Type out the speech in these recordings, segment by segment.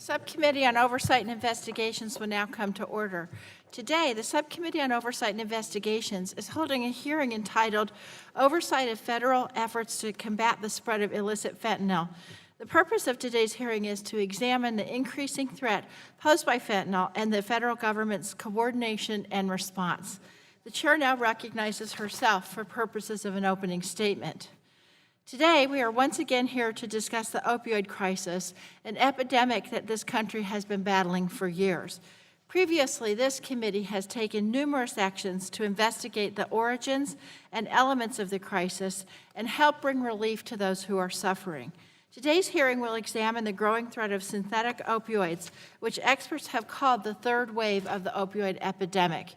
Subcommittee on Oversight and Investigations will now come to order. Today, the Subcommittee on Oversight and Investigations is holding a hearing entitled Oversight of Federal Efforts to Combat the Spread of Illicit Fentanyl. The purpose of today's hearing is to examine the increasing threat posed by fentanyl and the federal government's coordination and response. The chair now recognizes herself for purposes of an opening statement. Today, we are once again here to discuss the opioid crisis, an epidemic that this country has been battling for years. Previously, this committee has taken numerous actions to investigate the origins and elements of the crisis and help bring relief to those who are suffering. Today's hearing will examine the growing threat of synthetic opioids, which experts have called the third wave of the opioid epidemic.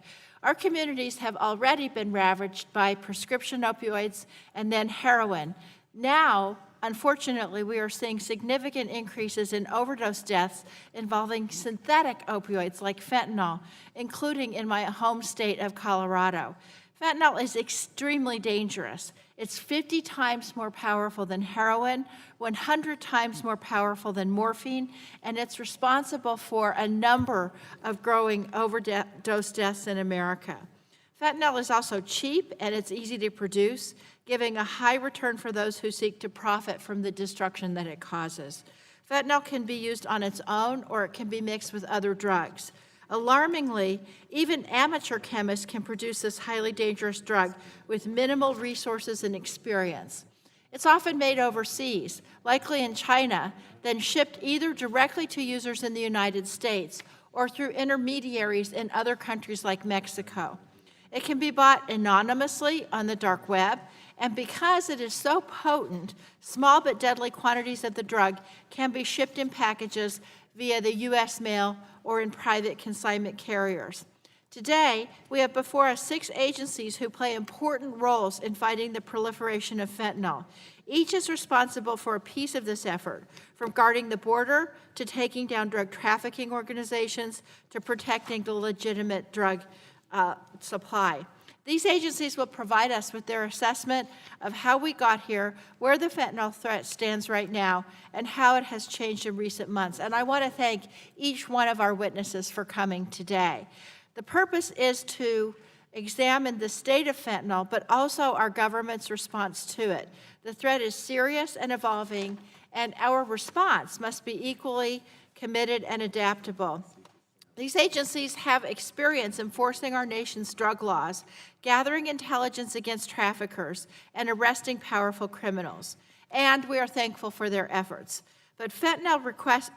Our communities have already been ravaged by prescription opioids and then heroin. Now, unfortunately, we are seeing significant increases in overdose deaths involving synthetic opioids like fentanyl, including in my home state of Colorado. Fentanyl is extremely dangerous. It's 50 times more powerful than heroin, 100 times more powerful than morphine, and it's responsible for a number of growing overdose deaths in America. Fentanyl is also cheap and it's easy to produce, giving a high return for those who seek to profit from the destruction that it causes. Fentanyl can be used on its own or it can be mixed with other drugs. Alarmingly, even amateur chemists can produce this highly dangerous drug with minimal resources and experience. It's often made overseas, likely in China, then shipped either directly to users in the United States or through intermediaries in other countries like Mexico. It can be bought anonymously on the dark web, and because it is so potent, small but deadly quantities of the drug can be shipped in packages via the U.S. mail or in private consignment carriers. Today, we have before us 6 agencies who play important roles in fighting the proliferation of fentanyl. Each is responsible for a piece of this effort, from guarding the border to taking down drug trafficking organizations to protecting the legitimate drug supply. These agencies will provide us with their assessment of how we got here, where the fentanyl threat stands right now, and how it has changed in recent months. And I want to thank each one of our witnesses for coming today. The purpose is to examine the state of fentanyl, but also our government's response to it. The threat is serious and evolving, and our response must be equally committed and adaptable. These agencies have experience enforcing our nation's drug laws, gathering intelligence against traffickers, and arresting powerful criminals. And we are thankful for their efforts. But fentanyl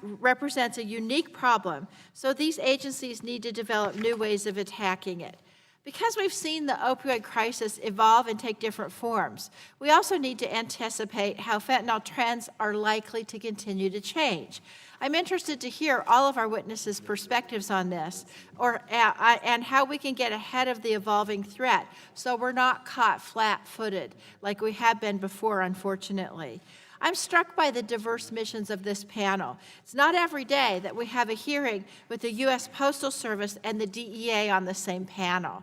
represents a unique problem, so these agencies need to develop new ways of attacking it. Because we've seen the opioid crisis evolve and take different forms, we also need to anticipate how fentanyl trends are likely to continue to change. I'm interested to hear all of our witnesses' perspectives on this, and how we can get ahead of the evolving threat so we're not caught flat-footed like we have been before, unfortunately. I'm struck by the diverse missions of this panel. It's not every day that we have a hearing with the U.S. Postal Service and the DEA on the same panel.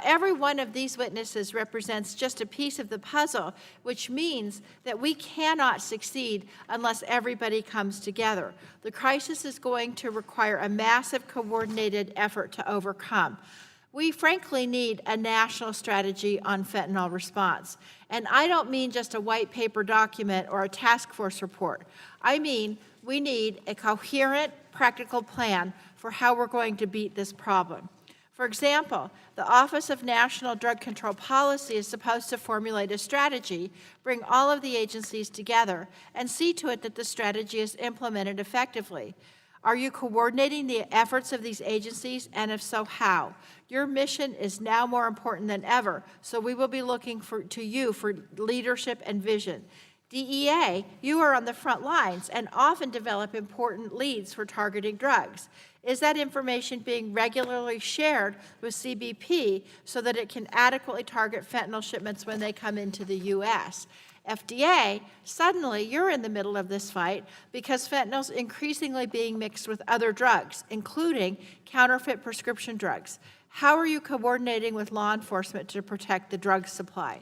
Every one of these witnesses represents just a piece of the puzzle, which means that we cannot succeed unless everybody comes together. The crisis is going to require a massive coordinated effort to overcome. We frankly need a national strategy on fentanyl response. And I don't mean just a white paper document or a task force report. I mean we need a coherent, practical plan for how we're going to beat this problem. For example, the Office of National Drug Control Policy is supposed to formulate a strategy, bring all of the agencies together, and see to it that the strategy is implemented effectively. Are you coordinating the efforts of these agencies, and if so, how? Your mission is now more important than ever, so we will be looking to you for leadership and vision. DEA, you are on the front lines and often develop important leads for targeting drugs. Is that information being regularly shared with CBP so that it can adequately target fentanyl shipments when they come into the U.S.? FDA, suddenly you're in the middle of this fight because fentanyl's increasingly being mixed with other drugs, including counterfeit prescription drugs. How are you coordinating with law enforcement to protect the drug supply?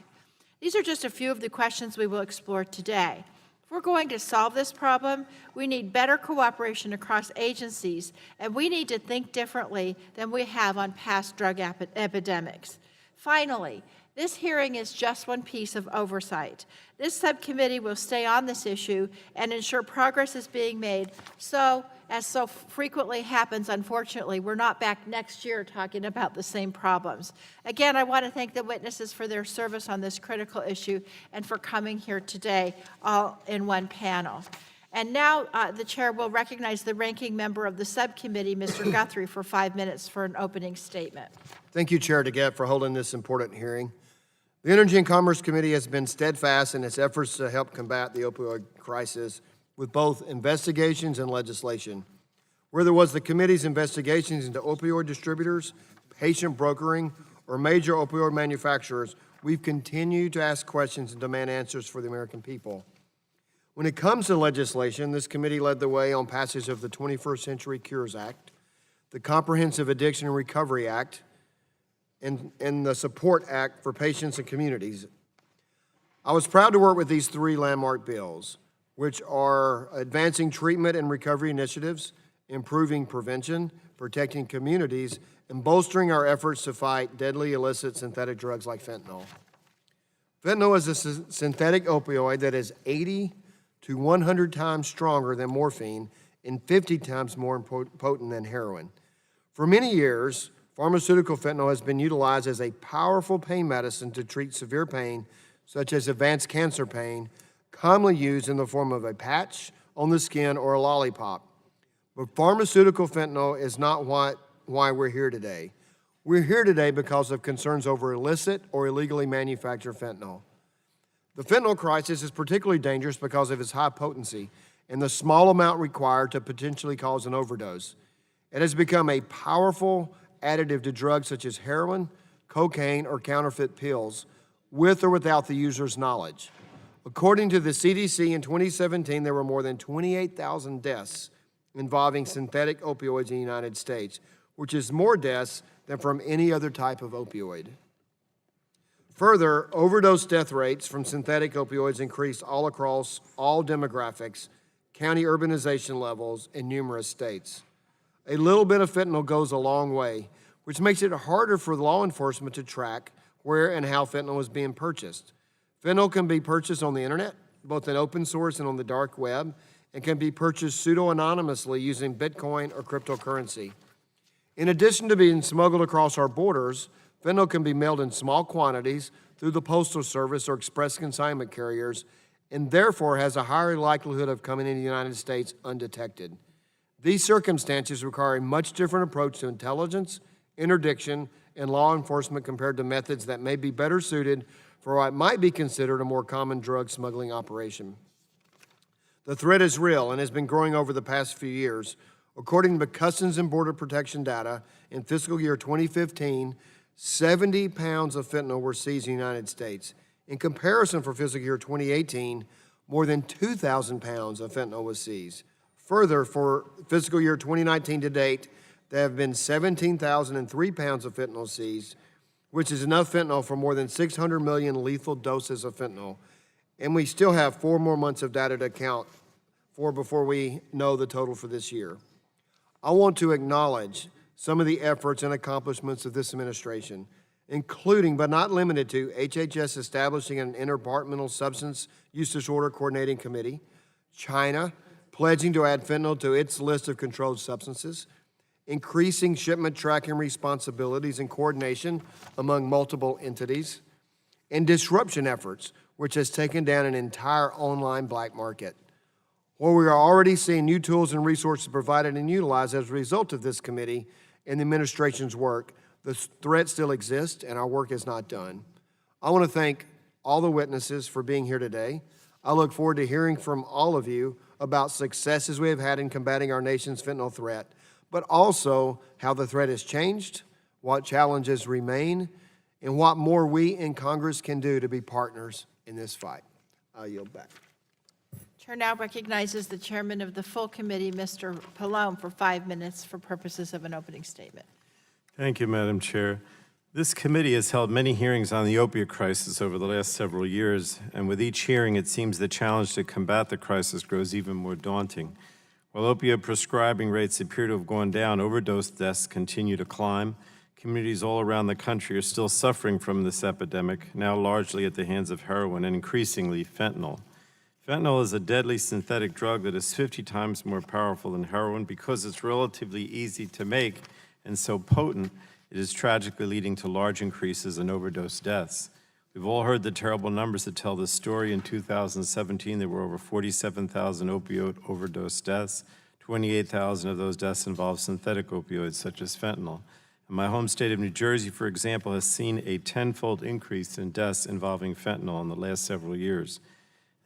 These are just a few of the questions we will explore today. If we're going to solve this problem, we need better cooperation across agencies, and we need to think differently than we have on past drug epidemics. Finally, this hearing is just one piece of oversight. This subcommittee will stay on this issue and ensure progress is being made. So, as so frequently happens, unfortunately, we're not back next year talking about the same problems. Again, I want to thank the witnesses for their service on this critical issue and for coming here today all in one panel. And now the chair will recognize the ranking member of the subcommittee, Mr. Guthrie, for 5 minutes for an opening statement. Thank you, Chair DeGette, for holding this important hearing. The Energy and Commerce Committee has been steadfast in its efforts to help combat the opioid crisis with both investigations and legislation. Where there was the committee's investigations into opioid distributors, patient brokering, or major opioid manufacturers, we've continued to ask questions and demand answers for the American people. When it comes to legislation, this committee led the way on passage of the 21st Century Cures Act, the Comprehensive Addiction and Recovery Act, and the Support Act for Patients and Communities. I was proud to work with these three landmark bills, which are advancing treatment and recovery initiatives, improving prevention, protecting communities, and bolstering our efforts to fight deadly illicit synthetic drugs like fentanyl. Fentanyl is a synthetic opioid that is 80 to 100 times stronger than morphine and 50 times more potent than heroin. For many years, pharmaceutical fentanyl has been utilized as a powerful pain medicine to treat severe pain, such as advanced cancer pain, commonly used in the form of a patch on the skin or a lollipop. But pharmaceutical fentanyl is not why we're here today. We're here today because of concerns over illicit or illegally manufactured fentanyl. The fentanyl crisis is particularly dangerous because of its high potency and the small amount required to potentially cause an overdose. It has become a powerful additive to drugs such as heroin, cocaine, or counterfeit pills, with or without the user's knowledge. According to the CDC, in 2017, there were more than 28,000 deaths involving synthetic opioids in the United States, which is more deaths than from any other type of opioid. Further, overdose death rates from synthetic opioids increased all across all demographics, county urbanization levels, in numerous states. A little bit of fentanyl goes a long way, which makes it harder for law enforcement to track where and how fentanyl is being purchased. Fentanyl can be purchased on the internet, both in open source and on the dark web, and can be purchased pseudo-anonymously using Bitcoin or cryptocurrency. In addition to being smuggled across our borders, fentanyl can be mailed in small quantities through the Postal Service or express consignment carriers, and therefore has a higher likelihood of coming into the United States undetected. These circumstances require a much different approach to intelligence, interdiction, and law enforcement compared to methods that may be better suited for what might be considered a more common drug smuggling operation. The threat is real and has been growing over the past few years. According to Customs and Border Protection data, in fiscal year 2015, 70 pounds of fentanyl were seized in the United States. In comparison, for fiscal year 2018, more than 2,000 pounds of fentanyl was seized. Further, for fiscal year 2019 to date, there have been 17,003 pounds of fentanyl seized, which is enough fentanyl for more than 600 million lethal doses of fentanyl. And we still have 4 more months of data to account for before we know the total for this year. I want to acknowledge some of the efforts and accomplishments of this administration, including but not limited to HHS establishing an interdepartmental substance use disorder coordinating committee, China pledging to add fentanyl to its list of controlled substances, increasing shipment tracking responsibilities and coordination among multiple entities, and disruption efforts, which has taken down an entire online black market. While we are already seeing new tools and resources provided and utilized as a result of this committee and the administration's work, the threat still exists and our work is not done. I want to thank all the witnesses for being here today. I look forward to hearing from all of you about successes we have had in combating our nation's fentanyl threat, but also how the threat has changed, what challenges remain, and what more we in Congress can do to be partners in this fight. I'll yield back. Chair now recognizes the chairman of the full committee, Mr. Pallone, for 5 minutes for purposes of an opening statement. Thank you, Madam Chair. This committee has held many hearings on the opioid crisis over the last several years, and with each hearing, it seems the challenge to combat the crisis grows even more daunting. While opioid prescribing rates appear to have gone down, overdose deaths continue to climb. Communities all around the country are still suffering from this epidemic, now largely at the hands of heroin and increasingly fentanyl. Fentanyl is a deadly synthetic drug that is 50 times more powerful than heroin. Because it's relatively easy to make and so potent, it is tragically leading to large increases in overdose deaths. We've all heard the terrible numbers that tell this story. In 2017, there were over 47,000 opioid overdose deaths. 28,000 of those deaths involved synthetic opioids such as fentanyl. And my home state of New Jersey, for example, has seen a 10-fold increase in deaths involving fentanyl in the last several years.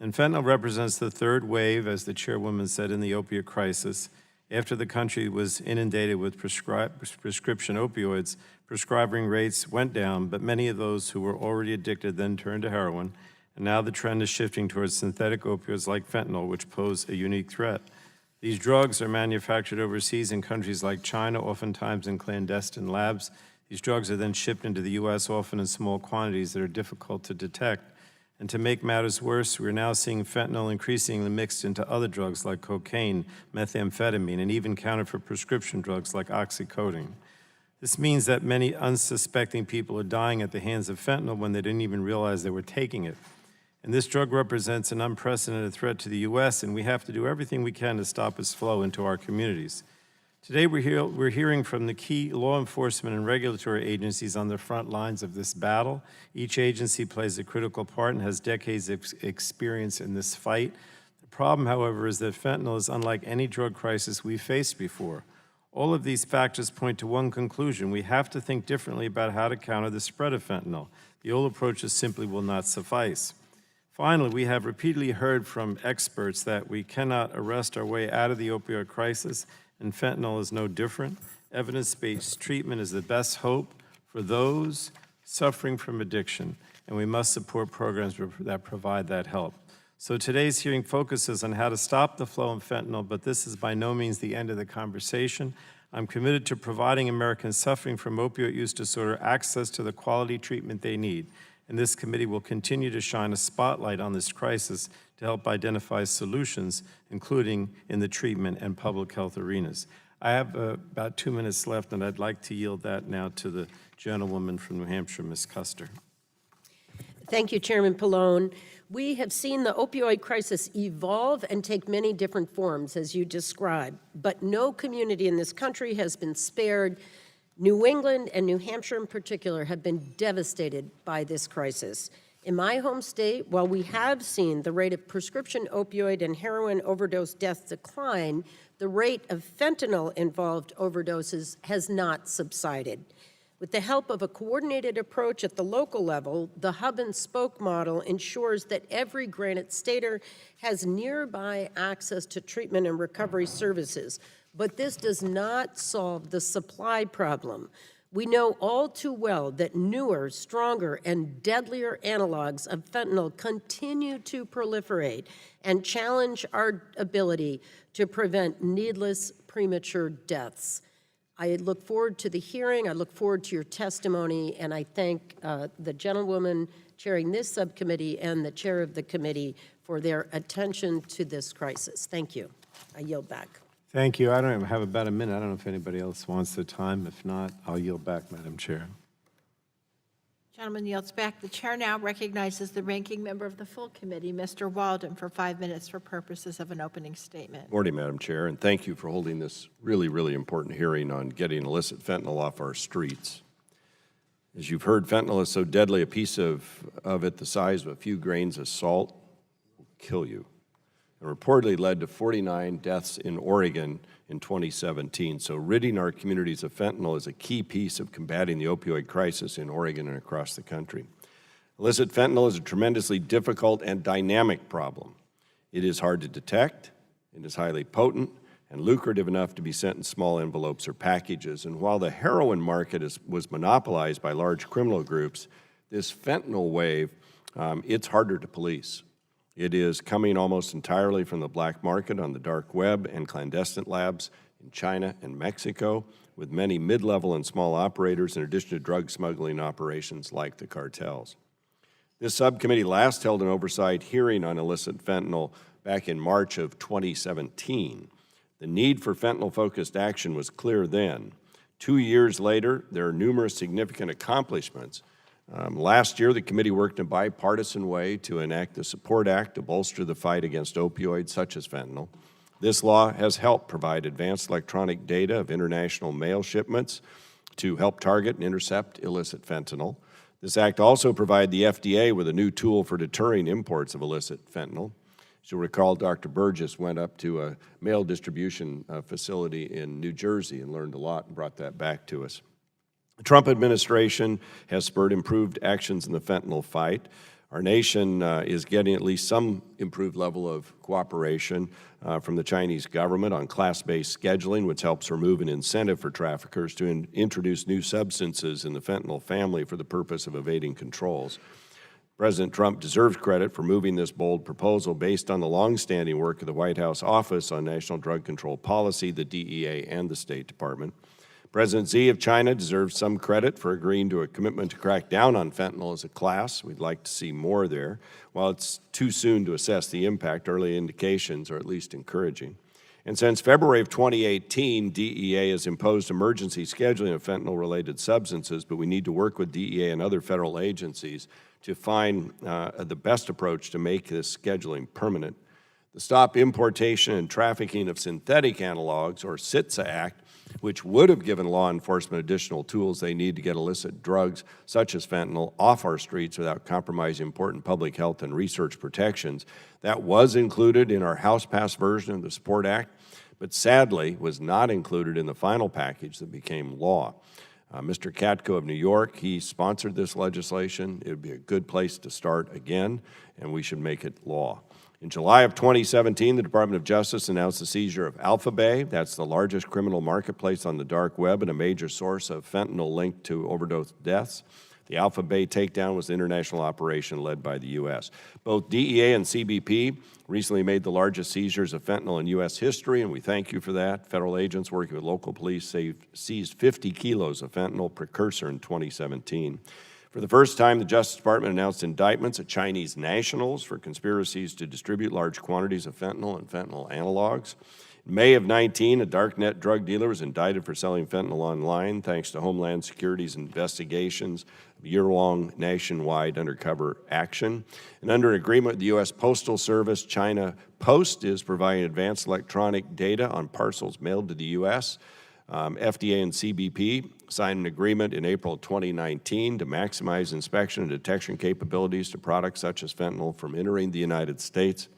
And fentanyl represents the third wave, as the chairwoman said, in the opioid crisis. After the country was inundated with prescription opioids, prescribing rates went down, but many of those who were already addicted then turned to heroin, and now the trend is shifting towards synthetic opioids like fentanyl, which pose a unique threat. These drugs are manufactured overseas in countries like China, oftentimes in clandestine labs. These drugs are then shipped into the U.S., often in small quantities that are difficult to detect. And to make matters worse, we're now seeing fentanyl increasingly mixed into other drugs like cocaine, methamphetamine, and even counterfeit prescription drugs like oxycodone. This means that many unsuspecting people are dying at the hands of fentanyl when they didn't even realize they were taking it. And this drug represents an unprecedented threat to the U.S., and we have to do everything we can to stop its flow into our communities. Today, we're hearing from the key law enforcement and regulatory agencies on the front lines of this battle. Each agency plays a critical part and has decades of experience in this fight. The problem, however, is that fentanyl is unlike any drug crisis we've faced before. All of these factors point to one conclusion: we have to think differently about how to counter the spread of fentanyl. The old approaches simply will not suffice. Finally, we have repeatedly heard from experts that we cannot arrest our way out of the opioid crisis, and fentanyl is no different. Evidence-based treatment is the best hope for those suffering from addiction, and we must support programs that provide that help. So today's hearing focuses on how to stop the flow of fentanyl, but this is by no means the end of the conversation. I'm committed to providing Americans suffering from opioid use disorder access to the quality treatment they need, and this committee will continue to shine a spotlight on this crisis to help identify solutions, including in the treatment and public health arenas. I have about 2 minutes left, and I'd like to yield that now to the gentlewoman from New Hampshire, Ms. Custer. Thank you, Chairman Pallone. We have seen the opioid crisis evolve and take many different forms, as you described, but no community in this country has been spared. New England and New Hampshire in particular have been devastated by this crisis. In my home state, while we have seen the rate of prescription opioid and heroin overdose deaths decline, the rate of fentanyl-involved overdoses has not subsided. With the help of a coordinated approach at the local level, the hub-and-spoke model ensures that every Granite Stater has nearby access to treatment and recovery services. But this does not solve the supply problem. We know all too well that newer, stronger, and deadlier analogs of fentanyl continue to proliferate and challenge our ability to prevent needless premature deaths. I look forward to the hearing, I look forward to your testimony, and I thank the gentlewoman chairing this subcommittee and the chair of the committee for their attention to this crisis. Thank you. I yield back. Thank you. I don't have about a minute. I don't know if anybody else wants the time. If not, I'll yield back, Madam Chair. Gentleman yields back. The chair now recognizes the ranking member of the full committee, Mr. Walden, for 5 minutes for purposes of an opening statement. Morning, Madam Chair, and thank you for holding this really, really important hearing on getting illicit fentanyl off our streets. As you've heard, fentanyl is so deadly, a piece of it the size of a few grains of salt will kill you. It reportedly led to 49 deaths in Oregon in 2017. So ridding our communities of fentanyl is a key piece of combating the opioid crisis in Oregon and across the country. Illicit fentanyl is a tremendously difficult and dynamic problem. It is hard to detect, it is highly potent, and lucrative enough to be sent in small envelopes or packages. And while the heroin market was monopolized by large criminal groups, this fentanyl wave, it's harder to police. It is coming almost entirely from the black market on the dark web and clandestine labs. in China and Mexico, with many mid-level and small operators, in addition to drug smuggling operations like the cartels. This subcommittee last held an oversight hearing on illicit fentanyl back in March of 2017. The need for fentanyl-focused action was clear then. 2 years later, there are numerous significant accomplishments. Last year, the committee worked in a bipartisan way to enact the Support Act to bolster the fight against opioids such as fentanyl. This law has helped provide advanced electronic data of international mail shipments to help target and intercept illicit fentanyl. This act also provided the FDA with a new tool for deterring imports of illicit fentanyl. As you'll recall, Dr. Burgess went up to a mail distribution facility in New Jersey and learned a lot and brought that back to us. The Trump administration has spurred improved actions in the fentanyl fight. Our nation is getting at least some improved level of cooperation from the Chinese government on class-based scheduling, which helps remove an incentive for traffickers to introduce new substances in the fentanyl family for the purpose of evading controls. President Trump deserves credit for moving this bold proposal based on the longstanding work of the White House Office on National Drug Control Policy, the DEA, and the State Department. President Xi of China deserves some credit for agreeing to a commitment to crack down on fentanyl as a class. We'd like to see more there. While it's too soon to assess the impact, early indications are at least encouraging. And since February of 2018, DEA has imposed emergency scheduling of fentanyl-related substances, but we need to work with DEA and other federal agencies to find the best approach to make this scheduling permanent. The Stop Importation and Trafficking of Synthetic Analogs, or SITSA Act, which would have given law enforcement additional tools they need to get illicit drugs, such as fentanyl, off our streets without compromising important public health and research protections. That was included in our House-passed version of the Support Act, but sadly was not included in the final package that became law. Mr. Katko of New York, he sponsored this legislation. It would be a good place to start again, and we should make it law. In July of 2017, the Department of Justice announced the seizure of AlphaBay. That's the largest criminal marketplace on the dark web and a major source of fentanyl linked to overdose deaths. The AlphaBay takedown was an international operation led by the U.S. Both DEA and CBP recently made the largest seizures of fentanyl in U.S. history, and we thank you for that. Federal agents working with local police seized 50 kilos of fentanyl precursor in 2017. For the first time, the Justice Department announced indictments of Chinese nationals for conspiracies to distribute large quantities of fentanyl and fentanyl analogs. In May of 19, a darknet drug dealer was indicted for selling fentanyl online thanks to Homeland Security's investigations of year-long nationwide undercover action. And under agreement with the U.S. Postal Service, China Post is providing advanced electronic data on parcels mailed to the U.S. FDA and CBP signed an agreement in April 2019 to maximize inspection and detection capabilities to products such as fentanyl from entering the United States.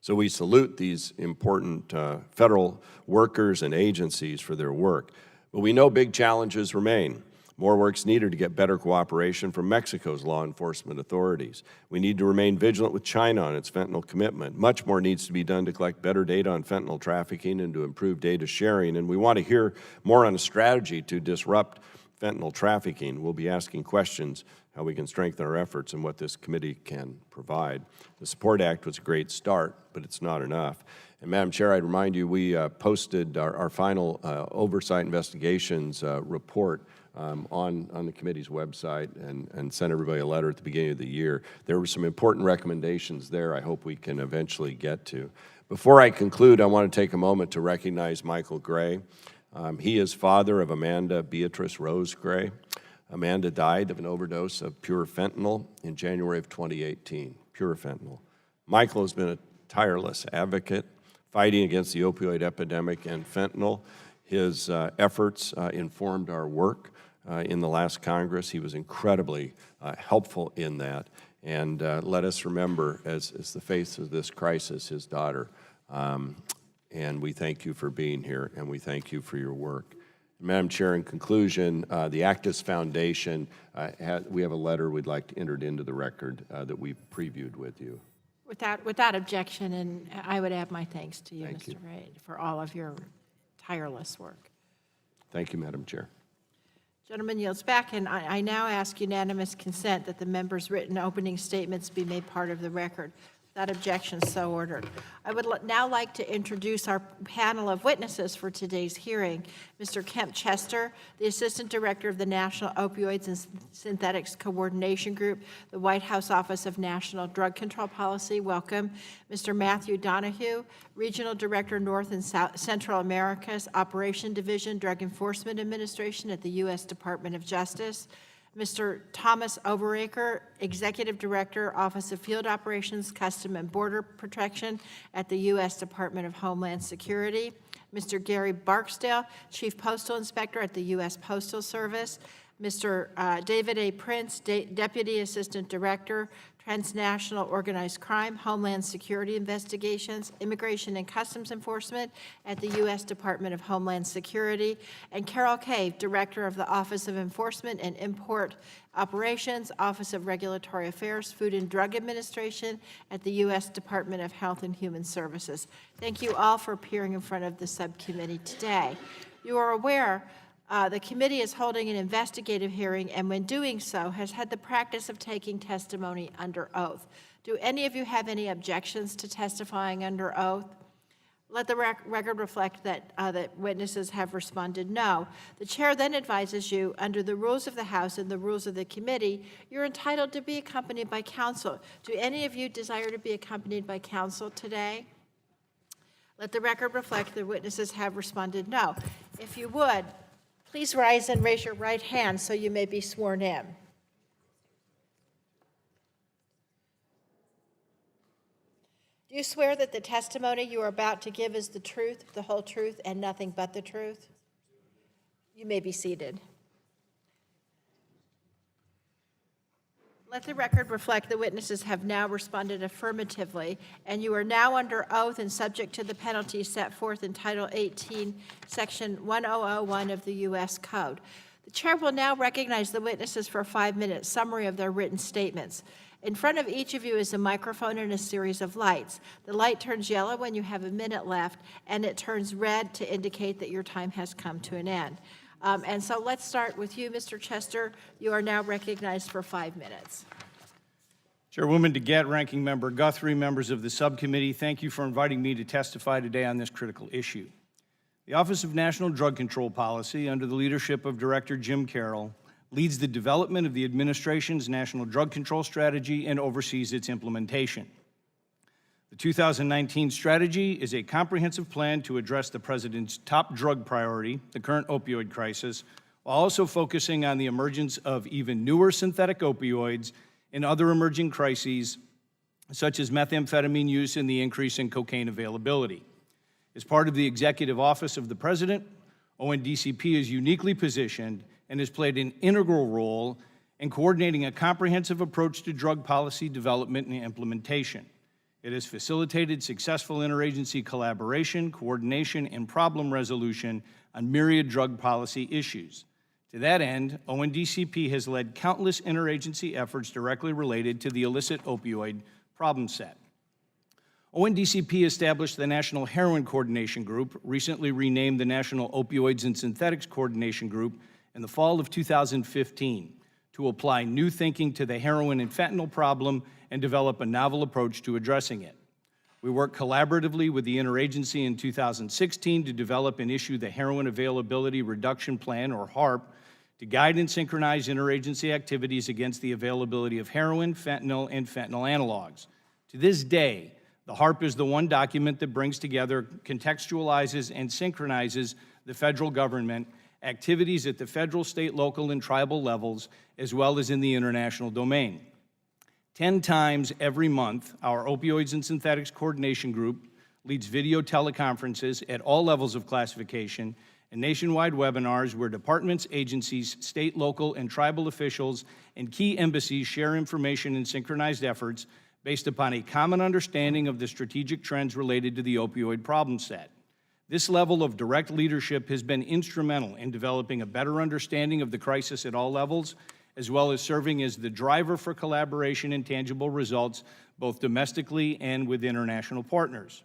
So we salute these important federal workers and agencies for their work. But we know big challenges remain. More work's needed to get better cooperation from Mexico's law enforcement authorities. We need to remain vigilant with China on its fentanyl commitment. Much more needs to be done to collect better data on fentanyl trafficking and to improve data sharing. And we want to hear more on a strategy to disrupt fentanyl trafficking. We'll be asking questions how we can strengthen our efforts and what this committee can provide. The Support Act was a great start, but it's not enough. And Madam Chair, I'd remind you, we posted our final Oversight Investigations report on the committee's website and sent everybody a letter at the beginning of the year. There were some important recommendations there I hope we can eventually get to. Before I conclude, I want to take a moment to recognize Michael Gray. He is father of Amanda Beatrice Rose Gray. Amanda died of an overdose of pure fentanyl in January of 2018, pure fentanyl. Michael has been a tireless advocate fighting against the opioid epidemic and fentanyl. His efforts informed our work in the last Congress. He was incredibly helpful in that. And let us remember, as the face of this crisis, his daughter. And we thank you for being here, and we thank you for your work. Madam Chair, in conclusion, the Actis Foundation, we have a letter we'd like to enter into the record that we previewed with you. Without objection, and I would add my thanks to you, Thank Mr. you. Ray, for all of your tireless work. Thank you, Madam Chair. Gentleman yields back, and I now ask unanimous consent that the members' written opening statements be made part of the record. Without objection, so ordered. I would now like to introduce our panel of witnesses for today's hearing. Mr. Kemp Chester, the Assistant Director of the National Opioids and Synthetics Coordination Group, the White House Office of National Drug Control Policy. Welcome. Mr. Matthew Donahue, Regional Director, North and Central Americas, Operation Division, Drug Enforcement Administration at the U.S. Department of Justice. Mr. Thomas Overacre, Executive Director, Office of Field Operations, Custom and Border Protection at the U.S. Department of Homeland Security. Mr. Gary Barksdale, Chief Postal Inspector at the U.S. Postal Service. Mr. David A. Prince, Deputy Assistant Director, Transnational Organized Crime, Homeland Security Investigations, Immigration and Customs Enforcement at the U.S. Department of Homeland Security, and Carol Cave, Director of the Office of Enforcement and Import Operations, Office of Regulatory Affairs, Food and Drug Administration at the U.S. Department of Health and Human Services. Thank you all for appearing in front of the subcommittee today. You are aware the committee is holding an investigative hearing, and when doing so, has had the practice of taking testimony under oath. Do any of you have any objections to testifying under oath? Let the record reflect that the witnesses have responded no. The chair then advises you, under the rules of the House and the rules of the committee, you're entitled to be accompanied by counsel. Do any of you desire to be accompanied by counsel today? Let the record reflect the witnesses have responded no. If you would, please rise and raise your right hand so you may be sworn in. Do you swear that the testimony you are about to give is the truth, the whole truth, and nothing but the truth? You may be seated. Let the record reflect the witnesses have now responded affirmatively, and you are now under oath and subject to the penalties set forth in Title 18, Section 1001 of the U.S. Code. The chair will now recognize the witnesses for a 5-minute summary of their written statements. In front of each of you is a microphone and a series of lights. The light turns yellow when you have a minute left, and it turns red to indicate that your time has come to an end. And so let's start with you, Mr. Chester. You are now recognized for 5 minutes. Chairwoman DeGette, Ranking Member Guthrie, members of the subcommittee, thank you for inviting me to testify today on this critical issue. The Office of National Drug Control Policy, under the leadership of Director Jim Carroll, leads the development of the administration's national drug control strategy and oversees its implementation. The 2019 strategy is a comprehensive plan to address the President's top drug priority, the current opioid crisis, while also focusing on the emergence of even newer synthetic opioids and other emerging crises, such as methamphetamine use and the increase in cocaine availability. As part of the Executive Office of the President, ONDCP is uniquely positioned and has played an integral role in coordinating a comprehensive approach to drug policy development and implementation. It has facilitated successful interagency collaboration, coordination, and problem resolution on myriad drug policy issues. To that end, ONDCP has led countless interagency efforts directly related to the illicit opioid problem set. ONDCP established the National Heroin Coordination Group, recently renamed the National Opioids and Synthetics Coordination Group, in the fall of 2015 to apply new thinking to the heroin and fentanyl problem and develop a novel approach to addressing it. We worked collaboratively with the interagency in 2016 to develop and issue the Heroin Availability Reduction Plan, or HARP, to guide and synchronize interagency activities against the availability of heroin, fentanyl, and fentanyl analogs. To this day, the HARP is the one document that brings together, contextualizes, and synchronizes the federal government activities at the federal, state, local, and tribal levels, as well as in the international domain. 10 times every month, our Opioids and Synthetics Coordination Group leads video teleconferences at all levels of classification and nationwide webinars where departments, agencies, state, local, and tribal officials and key embassies share information and synchronized efforts based upon a common understanding of the strategic trends related to the opioid problem set. This level of direct leadership has been instrumental in developing a better understanding of the crisis at all levels, as well as serving as the driver for collaboration and tangible results, both domestically and with international partners.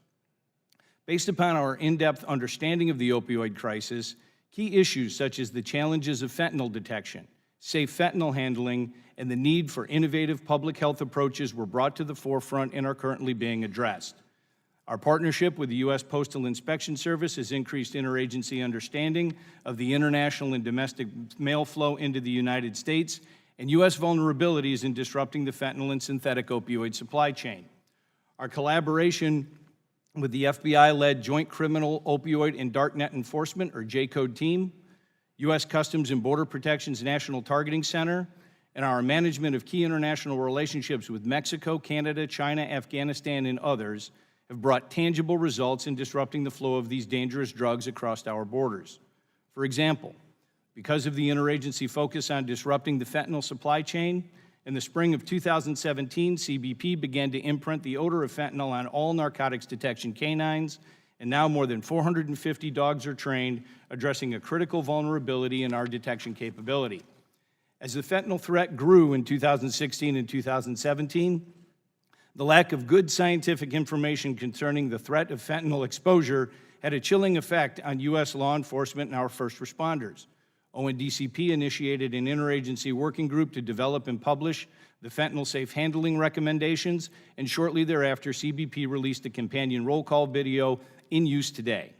Based upon our in-depth understanding of the opioid crisis, key issues such as the challenges of fentanyl detection, safe fentanyl handling, and the need for innovative public health approaches were brought to the forefront and are currently being addressed. Our partnership with the U.S. Postal Inspection Service has increased interagency understanding of the international and domestic mail flow into the United States and U.S. vulnerabilities in disrupting the fentanyl and synthetic opioid supply chain. Our collaboration with the FBI-led Joint Criminal Opioid and Darknet Enforcement, or J-Code team, U.S. Customs and Border Protection's National Targeting Center, and our management of key international relationships with Mexico, Canada, China, Afghanistan, and others have brought tangible results in disrupting the flow of these dangerous drugs across our borders. For example, because of the interagency focus on disrupting the fentanyl supply chain, in the spring of 2017, CBP began to imprint the odor of fentanyl on all narcotics detection canines, and now more than 450 dogs are trained, addressing a critical vulnerability in our detection capability. As the fentanyl threat grew in 2016 and 2017, the lack of good scientific information concerning the threat of fentanyl exposure had a chilling effect on U.S. law enforcement and our first responders. ONDCP initiated an interagency working group to develop and publish the fentanyl safe handling recommendations, and shortly thereafter, CBP released a companion roll call video in use today.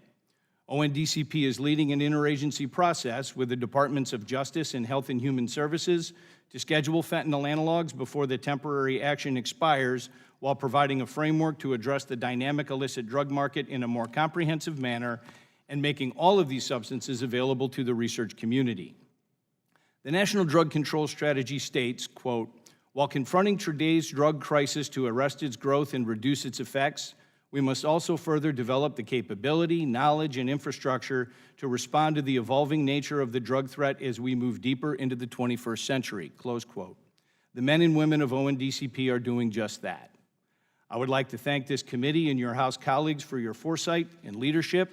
ONDCP is leading an interagency process with the Departments of Justice and Health and Human Services to schedule fentanyl analogs before the temporary action expires, while providing a framework to address the dynamic illicit drug market in a more comprehensive manner and making all of these substances available to the research community. The National Drug Control Strategy states, quote, "While confronting today's drug crisis to arrest its growth and reduce its effects, we must also further develop the capability, knowledge, and infrastructure to respond to the evolving nature of the drug threat as we move deeper into the 21st century," close quote. The men and women of ONDCP are doing just that. I would like to thank this committee and your House colleagues for your foresight and leadership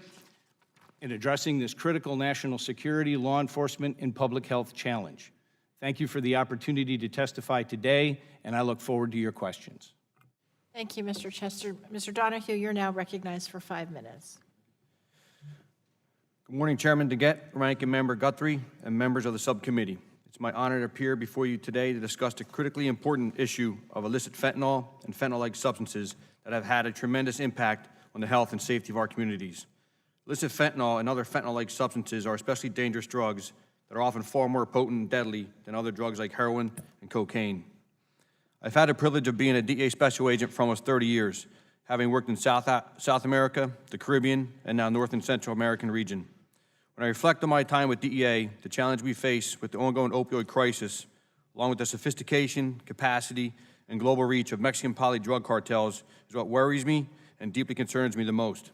in addressing this critical national security, law enforcement, and public health challenge. Thank you for the opportunity to testify today, and I look forward to your questions. Thank you, Mr. Chester. Mr. Donahue, you're now recognized for 5 minutes. Good morning, Chairman Dingell, Ranking Member Guthrie, and members of the subcommittee. It's my honor to appear before you today to discuss the critically important issue of illicit fentanyl and fentanyl-like substances that have had a tremendous impact on the health and safety of our communities. Illicit fentanyl and other fentanyl-like substances are especially dangerous drugs that are often far more potent and deadly than other drugs like heroin and cocaine. I've had the privilege of being a DEA special agent for almost 30 years, having worked in South America, the Caribbean, and now North and Central American region. When I reflect on my time with DEA, the challenge we face with the ongoing opioid crisis, along with the sophistication, capacity, and global reach of Mexican poly drug cartels, is what worries me and deeply concerns me the most.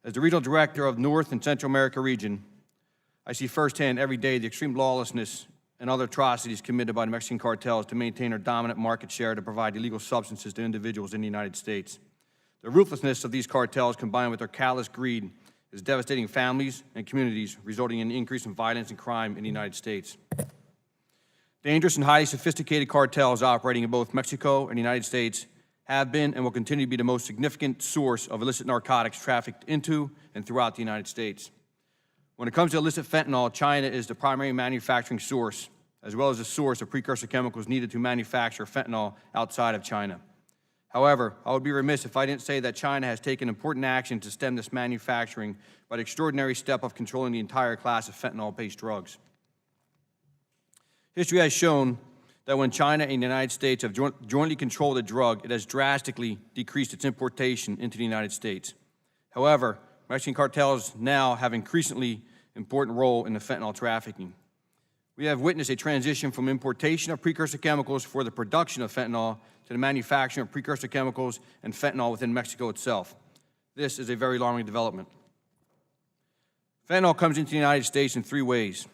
As the regional director of North and Central America region, I see firsthand every day the extreme lawlessness and other atrocities committed by the Mexican cartels to maintain their dominant market share to provide illegal substances to individuals in the United States. The ruthlessness of these cartels, combined with their callous greed, is devastating families and communities, resulting in an increase in violence and crime in the United States. Dangerous and highly sophisticated cartels operating in both Mexico and the United States have been and will continue to be the most significant source of illicit narcotics trafficked into and throughout the United States. When it comes to illicit fentanyl, China is the primary manufacturing source, as well as the source of precursor chemicals needed to manufacture fentanyl outside of China. However, I would be remiss if I didn't say that China has taken important action to stem this manufacturing by the extraordinary step of controlling the entire class of fentanyl-based drugs. History has shown that when China and the United States have jointly controlled a drug, it has drastically decreased its importation into the United States. However, Mexican cartels now have an increasingly important role in the fentanyl trafficking. We have witnessed a transition from importation of precursor chemicals for the production of fentanyl to the manufacturing of precursor chemicals and fentanyl within Mexico itself. This is a very alarming development. Fentanyl comes into the United States in 3 ways.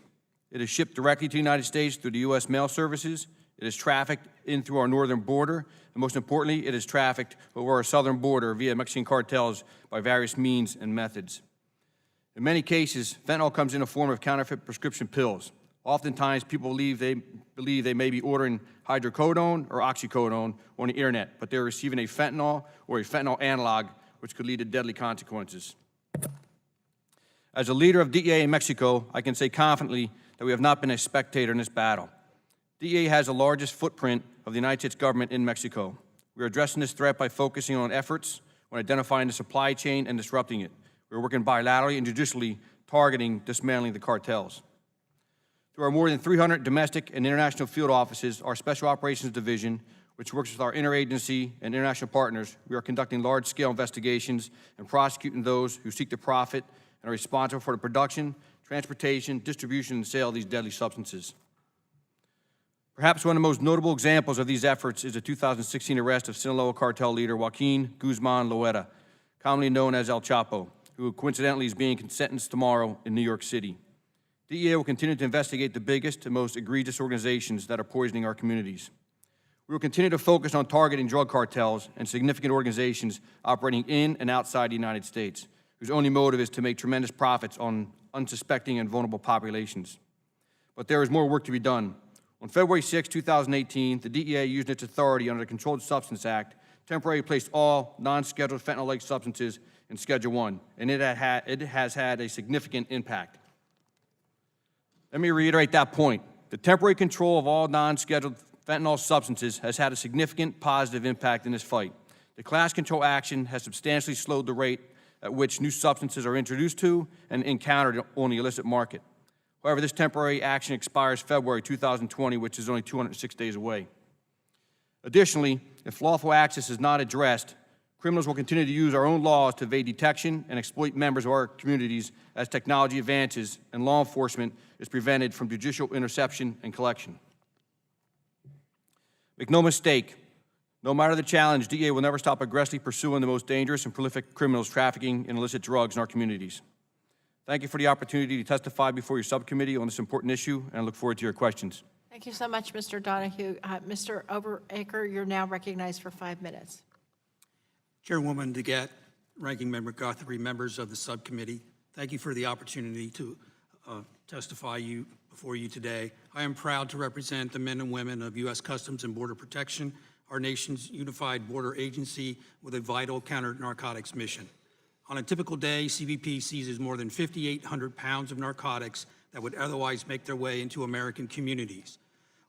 It is shipped directly to the United States through the U.S. mail services. It is trafficked in through our northern border, and most importantly, it is trafficked over our southern border via Mexican cartels by various means and methods. In many cases, fentanyl comes in a form of counterfeit prescription pills. Oftentimes, people believe they may be ordering hydrocodone or oxycodone on the internet, but they're receiving a fentanyl or a fentanyl analog, which could lead to deadly consequences. As a leader of DEA in Mexico, I can say confidently that we have not been a spectator in this battle. DEA has the largest footprint of the United States government in Mexico. We are addressing this threat by focusing on efforts on identifying the supply chain and disrupting it. We are working bilaterally and judicially targeting dismantling the cartels. Through our more than 300 domestic and international field offices, our Special Operations Division, which works with our interagency and international partners, we are conducting large-scale investigations and prosecuting those who seek to profit and are responsible for the production, transportation, distribution, and sale of these deadly substances. Perhaps one of the most notable examples of these efforts is the 2016 arrest of Sinaloa cartel leader Joaquin Guzman Loera, commonly known as El Chapo, who coincidentally is being sentenced tomorrow in New York City. DEA will continue to investigate the biggest and most egregious organizations that are poisoning our communities. We will continue to focus on targeting drug cartels and significant organizations operating in and outside the United States, whose only motive is to make tremendous profits on unsuspecting and vulnerable populations. But there is more work to be done. On February 6, 2018, the DEA, using its authority under the Controlled Substance Act, temporarily placed all non-scheduled fentanyl-like substances in Schedule I, and it has had a significant impact. Let me reiterate that point. The temporary control of all non-scheduled fentanyl substances has had a significant positive impact in this fight. The class control action has substantially slowed the rate at which new substances are introduced to and encountered on the illicit market. However, this temporary action expires February 2020, which is only 206 days away. Additionally, if lawful access is not addressed, criminals will continue to use our own laws to evade detection and exploit members of our communities as technology advances and law enforcement is prevented from judicial interception and collection. Make no mistake, no matter the challenge, DEA will never stop aggressively pursuing the most dangerous and prolific criminals trafficking in illicit drugs in our communities. Thank you for the opportunity to testify before your subcommittee on this important issue, and I look forward to your questions. Thank you so much, Mr. Donahue. Mr. Overacre, you're now recognized for 5 minutes. Chairwoman DeGette, Ranking Member Guthrie, members of the subcommittee, thank you for the opportunity to testify before you today. I am proud to represent the men and women of U.S. Customs and Border Protection, our nation's unified border agency with a vital counter-narcotics mission. On a typical day, CBP seizes more than 5,800 pounds of narcotics that would otherwise make their way into American communities.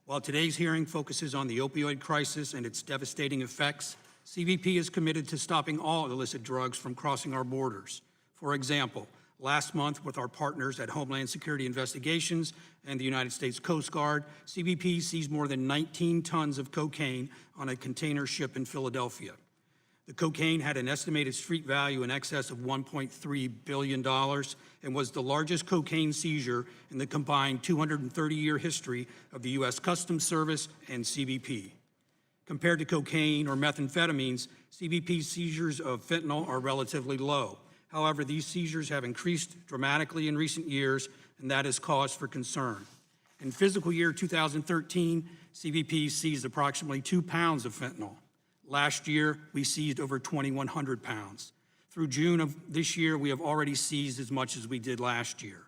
While today's hearing focuses on the opioid crisis and its devastating effects, CBP is committed to stopping all illicit drugs from crossing our borders. For example, last month with our partners at Homeland Security Investigations and the United States Coast Guard, CBP seized more than 19 tons of cocaine on a container ship in Philadelphia. The cocaine had an estimated street value in excess of $1.3 billion and was the largest cocaine seizure in the combined 230-year history of the U.S. Customs Service and CBP. Compared to cocaine or methamphetamines, CBP seizures of fentanyl are relatively low. However, these seizures have increased dramatically in recent years, and that is cause for concern. In fiscal year 2013, CBP seized approximately 2 pounds of fentanyl. Last year, we seized over 2,100 pounds. Through June of this year, we have already seized as much as we did last year.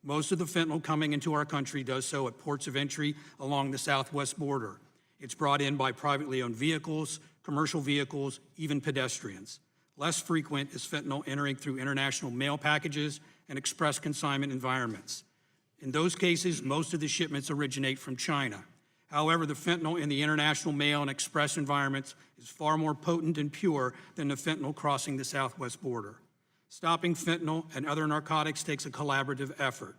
Most of the fentanyl coming into our country does so at ports of entry along the southwest border. It's brought in by privately owned vehicles, commercial vehicles, even pedestrians. Less frequent is fentanyl entering through international mail packages and express consignment environments. In those cases, most of the shipments originate from China. However, the fentanyl in the international mail and express environments is far more potent and pure than the fentanyl crossing the southwest border. Stopping fentanyl and other narcotics takes a collaborative effort.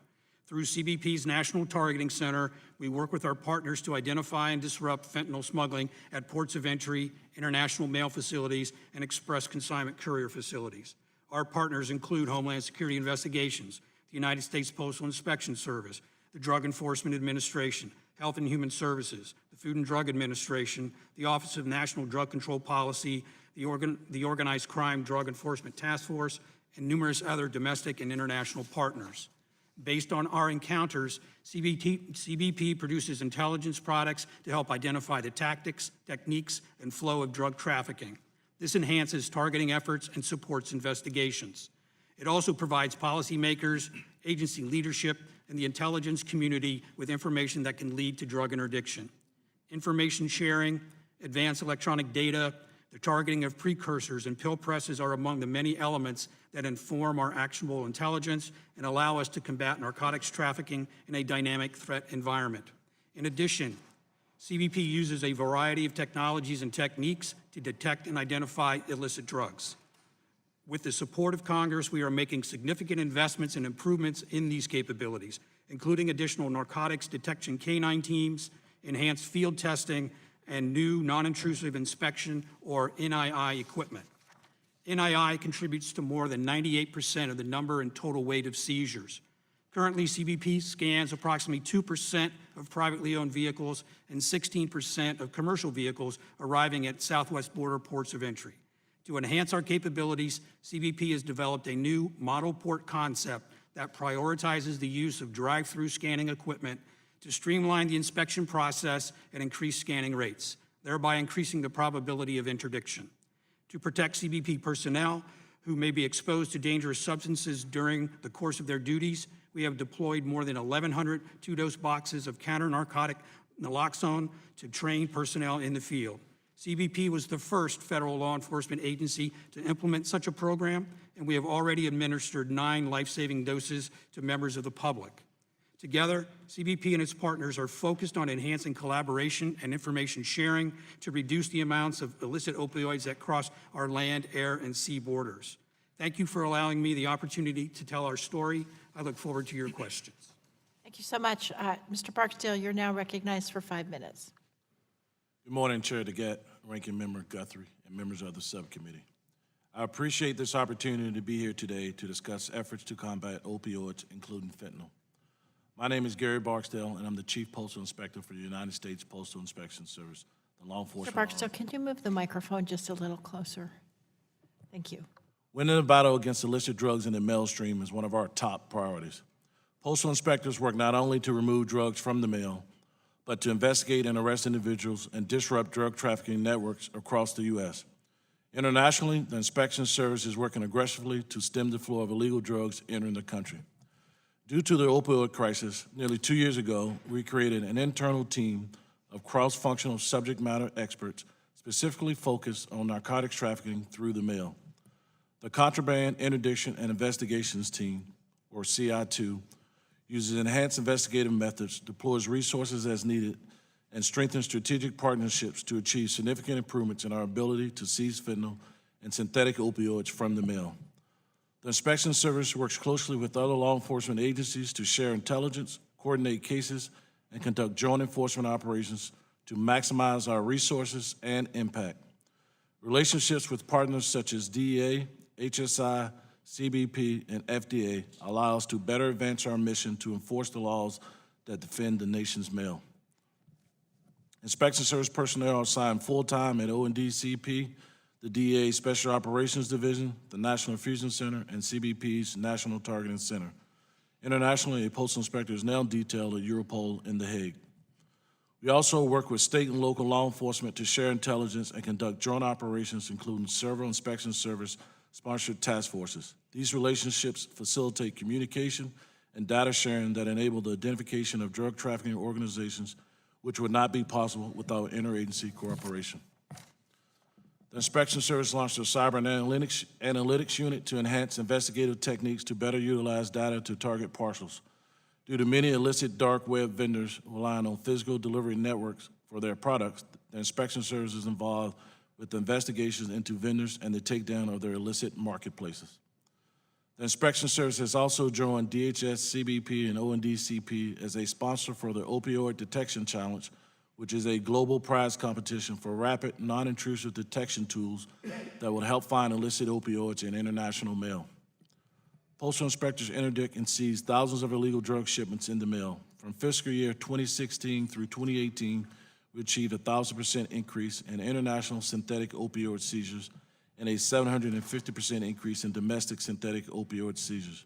Through CBP's National Targeting Center, we work with our partners to identify and disrupt fentanyl smuggling at ports of entry, international mail facilities, and express consignment courier facilities. Our partners include Homeland Security Investigations, the United States Postal Inspection Service, the Drug Enforcement Administration, Health and Human Services, the Food and Drug Administration, the Office of National Drug Control Policy, the Organized Crime Drug Enforcement Task Force, and numerous other domestic and international partners. Based on our encounters, CBP produces intelligence products to help identify the tactics, techniques, and flow of drug trafficking. This enhances targeting efforts and supports investigations. It also provides policymakers, agency leadership, and the intelligence community with information that can lead to drug interdiction. Information sharing, advanced electronic data, The targeting of precursors and pill presses are among the many elements that inform our actionable intelligence and allow us to combat narcotics trafficking in a dynamic threat environment. In addition, CBP uses a variety of technologies and techniques to detect and identify illicit drugs. With the support of Congress, we are making significant investments and improvements in these capabilities, including additional narcotics detection canine teams, enhanced field testing, and new non-intrusive inspection, or NII, equipment. NII contributes to more than 98% of the number and total weight of seizures. Currently, CBP scans approximately 2% of privately owned vehicles and 16% of commercial vehicles arriving at southwest border ports of entry. To enhance our capabilities, CBP has developed a new model port concept that prioritizes the use of drive-through scanning equipment to streamline the inspection process and increase scanning rates, thereby increasing the probability of interdiction. To protect CBP personnel who may be exposed to dangerous substances during the course of their duties, we have deployed more than 1,100 two-dose boxes of counter-narcotic naloxone to train personnel in the field. CBP was the first federal law enforcement agency to implement such a program, and we have already administered 9 life-saving doses to members of the public. Together, CBP and its partners are focused on enhancing collaboration and information sharing to reduce the amounts of illicit opioids that cross our land, air, and sea borders. Thank you for allowing me the opportunity to tell our story. I look forward to your questions. Thank you so much. Mr. Barksdale, you're now recognized for 5 minutes. Good morning, Chair DeGette, Ranking Member Guthrie, and members of the subcommittee. I appreciate this opportunity to be here today to discuss efforts to combat opioids, including fentanyl. My name is Gary Barksdale, and I'm the Chief Postal Inspector for the United States Postal Inspection Service, the law enforcement. Mr. Barksdale, can you move the microphone just a little closer? Thank you. Winning the battle against illicit drugs in the mail stream is one of our top priorities. Postal inspectors work not only to remove drugs from the mail, but to investigate and arrest individuals and disrupt drug trafficking networks across the U.S. Internationally, the inspection service is working aggressively to stem the flow of illegal drugs entering the country. Due to the opioid crisis, nearly 2 years ago, we created an internal team of cross-functional subject matter experts specifically focused on narcotics trafficking through the mail. The Contraband Interdiction and Investigations Team, or CI2, uses enhanced investigative methods, deploys resources as needed, and strengthens strategic partnerships to achieve significant improvements in our ability to seize fentanyl and synthetic opioids from the mail. The inspection service works closely with other law enforcement agencies to share intelligence, coordinate cases, and conduct joint enforcement operations to maximize our resources and impact. Relationships with partners such as DEA, HSI, CBP, and FDA allow us to better advance our mission to enforce the laws that defend the nation's mail. Inspection Service personnel are assigned full-time at ONDCP, the DEA Special Operations Division, the National Infusion Center, and CBP's National Targeting Center. Internationally, a postal inspector is now detailed at Europol in The Hague. We also work with state and local law enforcement to share intelligence and conduct joint operations, including several inspection service sponsored task forces. These relationships facilitate communication and data sharing that enable the identification of drug trafficking organizations, which would not be possible without interagency cooperation. The Inspection Service launched a cyber and analytics unit to enhance investigative techniques to better utilize data to target parcels. Due to many illicit dark web vendors relying on physical delivery networks for their products, the Inspection Service is involved with investigations into vendors and the takedown of their illicit marketplaces. The Inspection Service has also joined DHS, CBP, and ONDCP as a sponsor for the Opioid Detection Challenge, which is a global prize competition for rapid, non-intrusive detection tools that will help find illicit opioids in international mail. Postal inspectors interdict and seize thousands of illegal drug shipments in the mail. From fiscal year 2016 through 2018, we achieved a 1,000% increase in international synthetic opioid seizures and a 750% increase in domestic synthetic opioid seizures.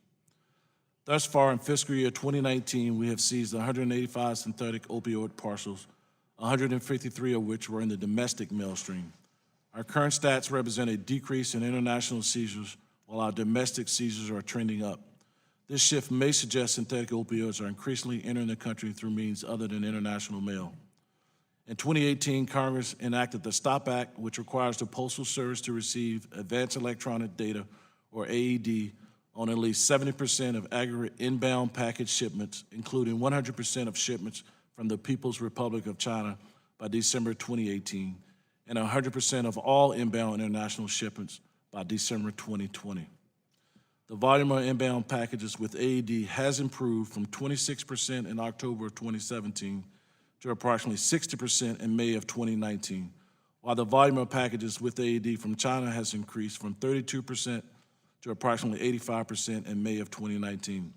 Thus far in fiscal year 2019, we have seized 185 synthetic opioid parcels, 153 of which were in the domestic mail stream. Our current stats represent a decrease in international seizures, while our domestic seizures are trending up. This shift may suggest synthetic opioids are increasingly entering the country through means other than international mail. In 2018, Congress enacted the STOP Act, which requires the Postal Service to receive advanced electronic data, or AED, on at least 70% of aggregate inbound package shipments, including 100% of shipments from the People's Republic of China by December 2018, and 100% of all inbound international shipments by December 2020. The volume of inbound packages with AED has improved from 26% in October of 2017 to approximately 60% in May of 2019, while the volume of packages with AED from China has increased from 32% to approximately 85% in May of 2019.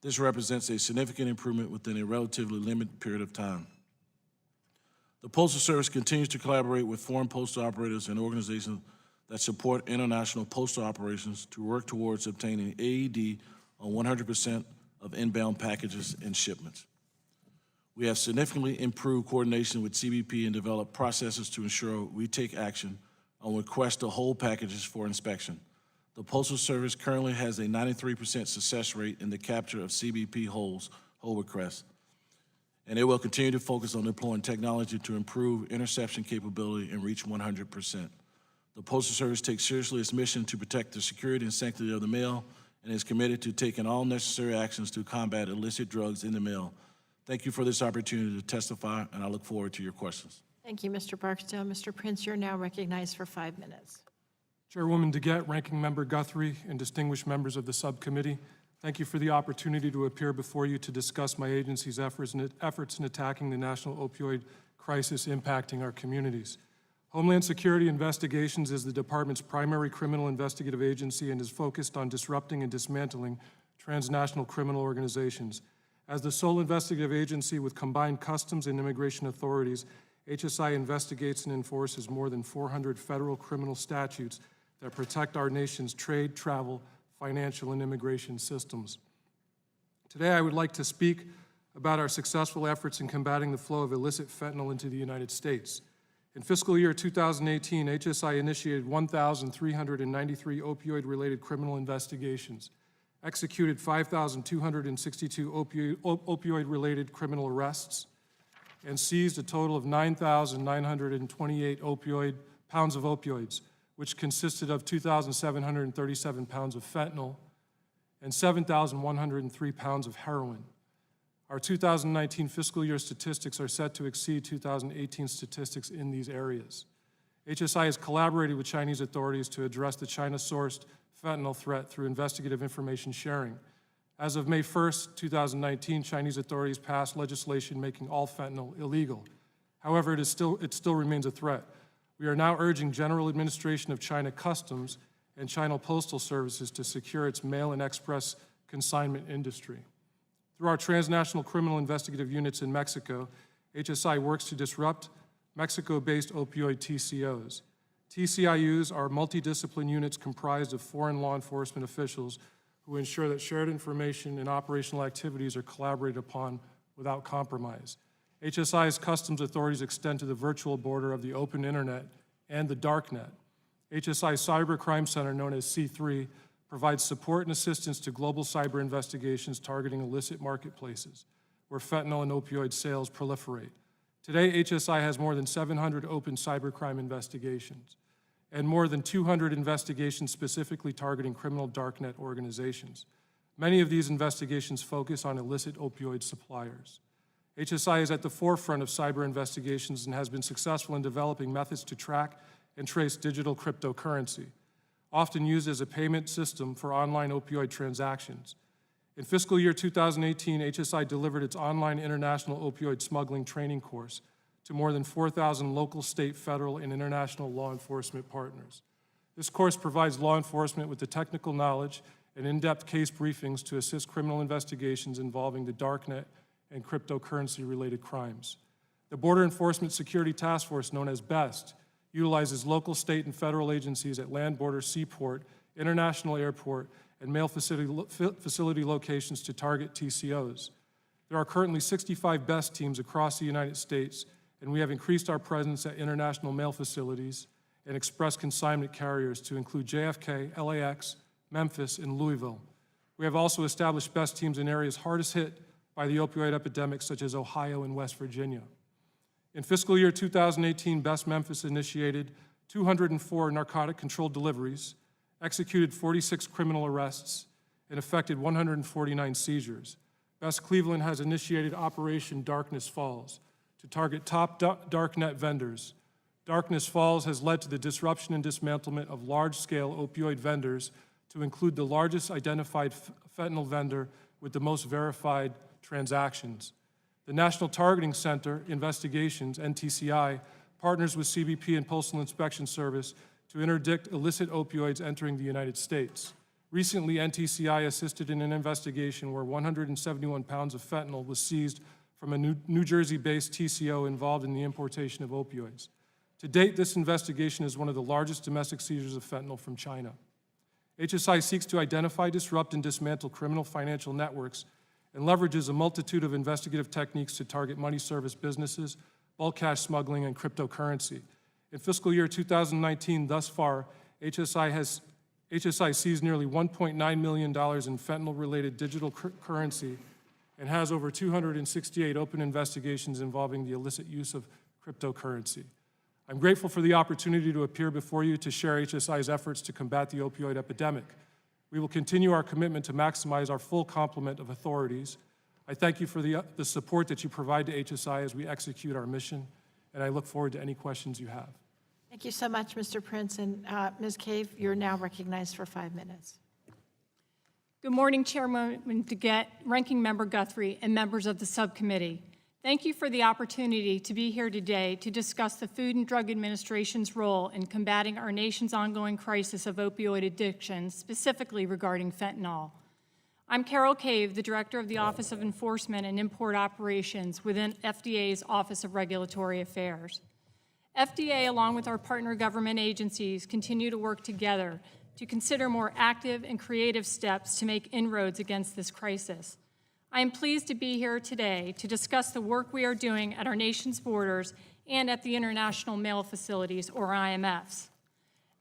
This represents a significant improvement within a relatively limited period of time. The Postal Service continues to collaborate with foreign postal operators and organizations that support international postal operations to work towards obtaining AED on 100% of inbound packages and shipments. We have significantly improved coordination with CBP and developed processes to ensure we take action on requests to hold packages for inspection. The Postal Service currently has a 93% success rate in the capture of CBP hold requests, and it will continue to focus on deploying technology to improve interception capability and reach 100%. The Postal Service takes seriously its mission to protect the security and sanctity of the mail and is committed to taking all necessary actions to combat illicit drugs in the mail. Thank you for this opportunity to testify, and I look forward to your questions. Thank you, Mr. Barksdale. Mr. Prince, you're now recognized for 5 minutes. Chairwoman DeGette, Ranking Member Guthrie, and distinguished members of the subcommittee, thank you for the opportunity to appear before you to discuss my agency's efforts in attacking the national opioid crisis impacting our communities. Homeland Security Investigations is the department's primary criminal investigative agency and is focused on disrupting and dismantling transnational criminal organizations. As the sole investigative agency with combined customs and immigration authorities, HSI investigates and enforces more than 400 federal criminal statutes that protect our nation's trade, travel, financial, and immigration systems. Today, I would like to speak about our successful efforts in combating the flow of illicit fentanyl into the United States. In fiscal year 2018, HSI initiated 1,393 opioid-related criminal investigations, executed 5,262 opioid-related criminal arrests, and seized a total of 9,928 pounds of opioids, which consisted of 2,737 pounds of fentanyl and 7,103 pounds of heroin. Our 2019 fiscal year statistics are set to exceed 2018 statistics in these areas. HSI has collaborated with Chinese authorities to address the China-sourced fentanyl threat through investigative information sharing. As of May 1st, 2019, Chinese authorities passed legislation making all fentanyl illegal. However, it still remains a threat. We are now urging General Administration of China Customs and China Postal Services to secure its mail and express consignment industry. Through our transnational criminal investigative units in Mexico, HSI works to disrupt Mexico-based opioid TCOs. TCIUs are multidiscipline units comprised of foreign law enforcement officials who ensure that shared information and operational activities are collaborated upon without compromise. HSI's customs authorities extend to the virtual border of the open internet and the darknet. HSI Cybercrime Center, known as C3, provides support and assistance to global cyber investigations targeting illicit marketplaces, where fentanyl and opioid sales proliferate. Today, HSI has more than 700 open cybercrime investigations and more than 200 investigations specifically targeting criminal darknet organizations. Many of these investigations focus on illicit opioid suppliers. HSI is at the forefront of cyber investigations and has been successful in developing methods to track and trace digital cryptocurrency, often used as a payment system for online opioid transactions. In fiscal year 2018, HSI delivered its online international opioid smuggling training course to more than 4,000 local, state, federal, and international law enforcement partners. This course provides law enforcement with the technical knowledge and in-depth case briefings to assist criminal investigations involving the darknet and cryptocurrency-related crimes. The Border Enforcement Security Task Force, known as BEST, utilizes local, state, and federal agencies at land, border, seaport, international airport, and mail facility locations to target TCOs. There are currently 65 BEST teams across the United States, and we have increased our presence at international mail facilities and express consignment carriers to include JFK, LAX, Memphis, and Louisville. We have also established BEST teams in areas hardest hit by the opioid epidemic, such as Ohio and West Virginia. In fiscal year 2018, Best Memphis initiated 204 narcotic-controlled deliveries, executed 46 criminal arrests, and effected 149 seizures. Best Cleveland has initiated Operation Darkness Falls to target top darknet vendors. Darkness Falls has led to the disruption and dismantlement of large-scale opioid vendors to include the largest identified fentanyl vendor with the most verified transactions. The National Targeting Center Investigations, NTCI, partners with CBP and Postal Inspection Service to interdict illicit opioids entering the United States. Recently, NTCI assisted in an investigation where 171 pounds of fentanyl was seized from a New Jersey-based TCO involved in the importation of opioids. To date, this investigation is one of the largest domestic seizures of fentanyl from China. HSI seeks to identify, disrupt, and dismantle criminal financial networks and leverages a multitude of investigative techniques to target money service businesses, bulk cash smuggling, and cryptocurrency. In fiscal year 2019, thus far, HSI seized nearly $1.9 million in fentanyl-related digital currency and has over 268 open investigations involving the illicit use of cryptocurrency. I'm grateful for the opportunity to appear before you to share HSI's efforts to combat the opioid epidemic. We will continue our commitment to maximize our full complement of authorities. I thank you for the support that you provide to HSI as we execute our mission, and I look forward to any questions you have. Thank you so much, Mr. Prince. And Ms. Cave, you're now recognized for 5 minutes. Good morning, Chairwoman DeGette, Ranking Member Guthrie, and members of the subcommittee. Thank you for the opportunity to be here today to discuss the Food and Drug Administration's role in combating our nation's ongoing crisis of opioid addiction, specifically regarding fentanyl. I'm Carol Cave, the Director of the Office of Enforcement and Import Operations within FDA's Office of Regulatory Affairs. FDA, along with our partner government agencies, continue to work together to consider more active and creative steps to make inroads against this crisis. I am pleased to be here today to discuss the work we are doing at our nation's borders and at the International Mail Facilities, or IMFs.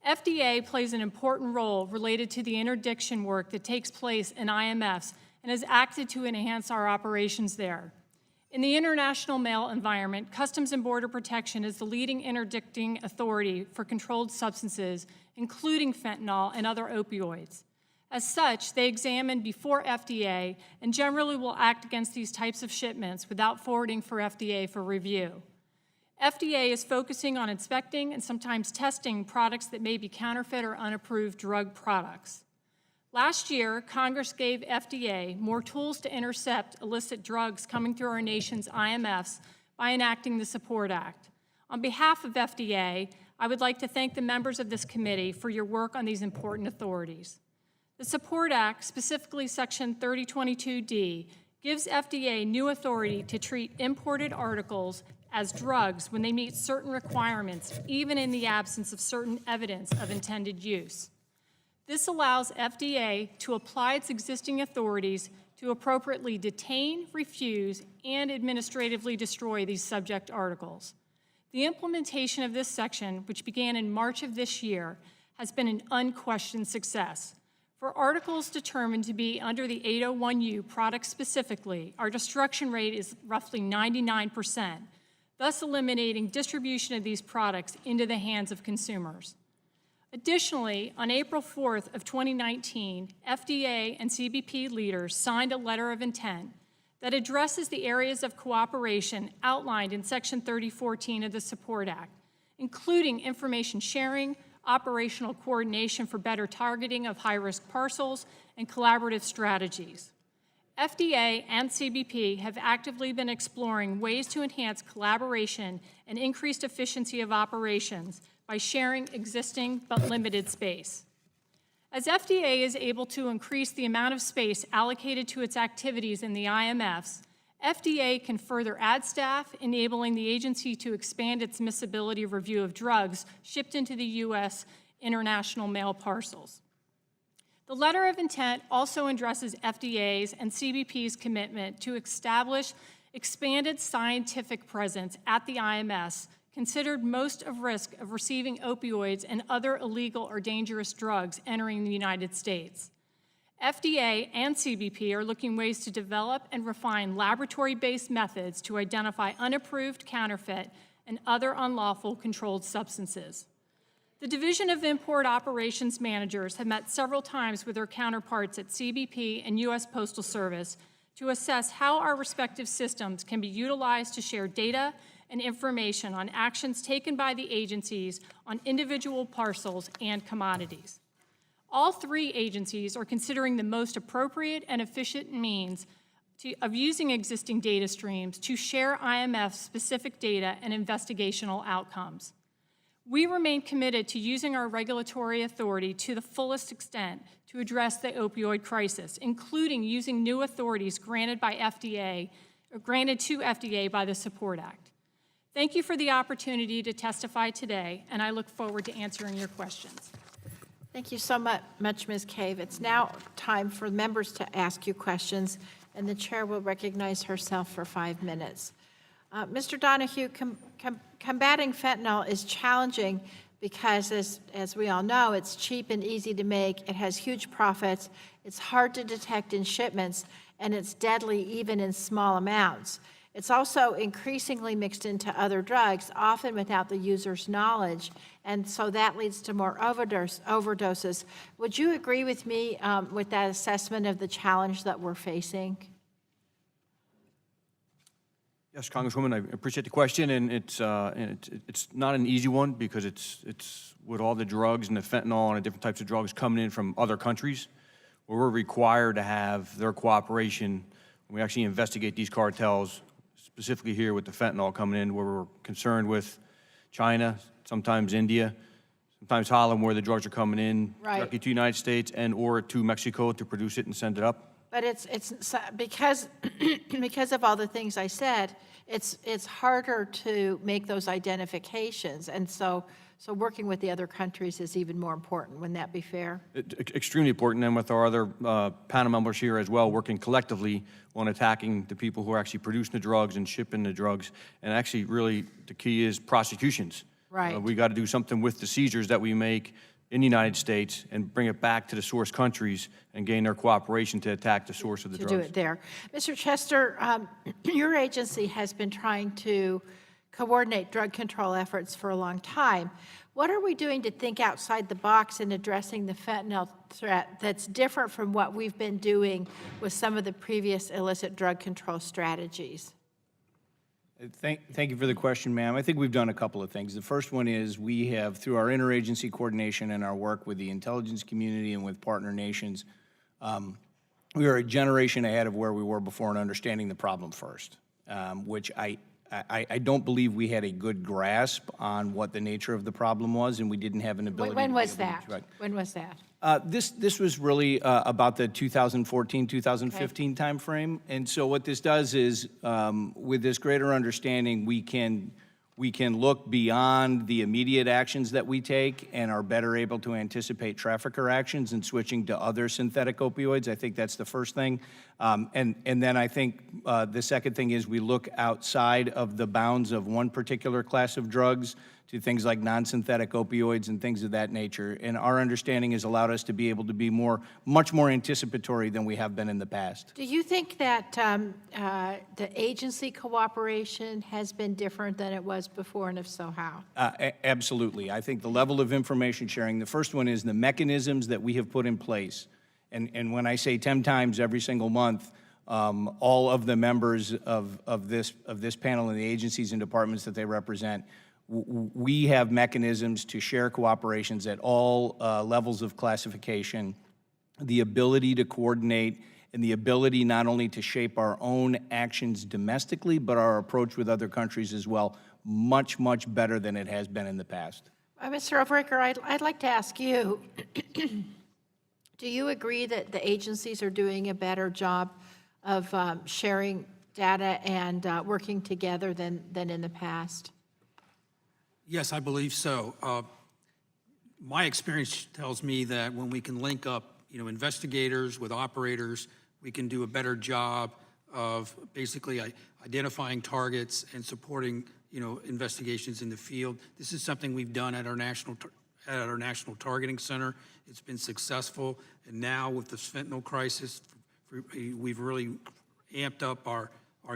FDA plays an important role related to the interdiction work that takes place in IMFs and has acted to enhance our operations there. In the international mail environment, Customs and Border Protection is the leading interdicting authority for controlled substances, including fentanyl and other opioids. As such, they examine before FDA and generally will act against these types of shipments without forwarding for FDA for review. FDA is focusing on inspecting and sometimes testing products that may be counterfeit or unapproved drug products. Last year, Congress gave FDA more tools to intercept illicit drugs coming through our nation's IMFs by enacting the Support Act. On behalf of FDA, I would like to thank the members of this committee for your work on these important authorities. The Support Act, specifically Section 3022D, gives FDA new authority to treat imported articles as drugs when they meet certain requirements, even in the absence of certain evidence of intended use. This allows FDA to apply its existing authorities to appropriately detain, refuse, and administratively destroy these subject articles. The implementation of this section, which began in March of this year, has been an unquestioned success. For articles determined to be under the 801U product specifically, our destruction rate is roughly 99%, thus eliminating distribution of these products into the hands of consumers. Additionally, on April 4th of 2019, FDA and CBP leaders signed a letter of intent that addresses the areas of cooperation outlined in Section 3014 of the Support Act, including information sharing, operational coordination for better targeting of high-risk parcels, and collaborative strategies. FDA and CBP have actively been exploring ways to enhance collaboration and increased efficiency of operations by sharing existing but limited space. As FDA is able to increase the amount of space allocated to its activities in the IMFs, FDA can further add staff, enabling the agency to expand its miscibility review of drugs shipped into the U.S. international mail parcels. The letter of intent also addresses FDA's and CBP's commitment to establish expanded scientific presence at the IMS, considered most at risk of receiving opioids and other illegal or dangerous drugs entering the United States. FDA and CBP are looking ways to develop and refine laboratory-based methods to identify unapproved, counterfeit, and other unlawful controlled substances. The Division of Import Operations Managers have met several times with their counterparts at CBP and U.S. Postal Service to assess how our respective systems can be utilized to share data and information on actions taken by the agencies on individual parcels and commodities. All three agencies are considering the most appropriate and efficient means of using existing data streams to share IMF-specific data and investigational outcomes. We remain committed to using our regulatory authority to the fullest extent to address the opioid crisis, including using new authorities granted to FDA by the Support Act. Thank you for the opportunity to testify today, and I look forward to answering your questions. Thank you so much, Ms. Cave. It's now time for members to ask you questions, and the chair will recognize herself for 5 minutes. Mr. Donahue, combating fentanyl is challenging because, as we all know, it's cheap and easy to make, it has huge profits, it's hard to detect in shipments, and it's deadly even in small amounts. It's also increasingly mixed into other drugs, often without the user's knowledge, and so that leads to more overdoses. Would you agree with me with that assessment of the challenge that we're facing? Yes, Congresswoman, I appreciate the question, and it's not an easy one because it's with all the drugs and the fentanyl and the different types of drugs coming in from other countries, where we're required to have their cooperation when we actually investigate these cartels, specifically here with the fentanyl coming in, where we're concerned with China, sometimes India, sometimes Holland, where the drugs are coming in directly to the United States and or to Mexico to produce it and send it up. But it's because of all the things I said, it's harder to make those identifications, and so working with the other countries is even more important. Wouldn't that be fair? Extremely important, and with our other panel members here as well, working collectively on attacking the people who are actually producing the drugs and shipping the drugs, and actually really the key is prosecutions. Right. We got to do something with the seizures that we make in the United States and bring it back to the source countries and gain their cooperation to attack the source of the drugs. To do it there. Mr. Chester, your agency has been trying to coordinate drug control efforts for a long time. What are we doing to think outside the box in addressing the fentanyl threat that's different from what we've been doing with some of the previous illicit drug control strategies? Thank you for the question, ma'am. I think we've done a couple of things. The first one is we have, through our interagency coordination and our work with the intelligence community and with partner nations, we are a generation ahead of where we were before in understanding the problem first, which I don't believe we had a good grasp on what the nature of the problem was, and we didn't have an ability. When was that? When was that? This was really about the 2014-2015 timeframe, and so what this does is, with this greater understanding, we can look beyond the immediate actions that we take and are better able to anticipate trafficker actions and switching to other synthetic opioids. I think that's the first thing, and then I think the second thing is we look outside of the bounds of one particular class of drugs to things like non-synthetic opioids and things of that nature. And our understanding has allowed us to be able to be much more anticipatory than we have been in the past. Do you think that the agency cooperation has been different than it was before, and if so, how? Absolutely. I think the level of information sharing, the first one is the mechanisms that we have put in place. And when I say 10 times every single month, all of the members of this panel and the agencies and departments that they represent, we have mechanisms to share cooperations at all levels of classification, the ability to coordinate, and the ability not only to shape our own actions domestically, but our approach with other countries as well, much, much better than it has been in the past. Mr. Overacre, I'd like to ask you, do you agree that the agencies are doing a better job of sharing data and working together than in the past? Yes, I believe so. My experience tells me that when we can link up, investigators with operators, we can do a better job of basically identifying targets and supporting, investigations in the field. This is something we've done at our national at our National Targeting Center. It's been successful, and now with this fentanyl crisis, we've really amped up our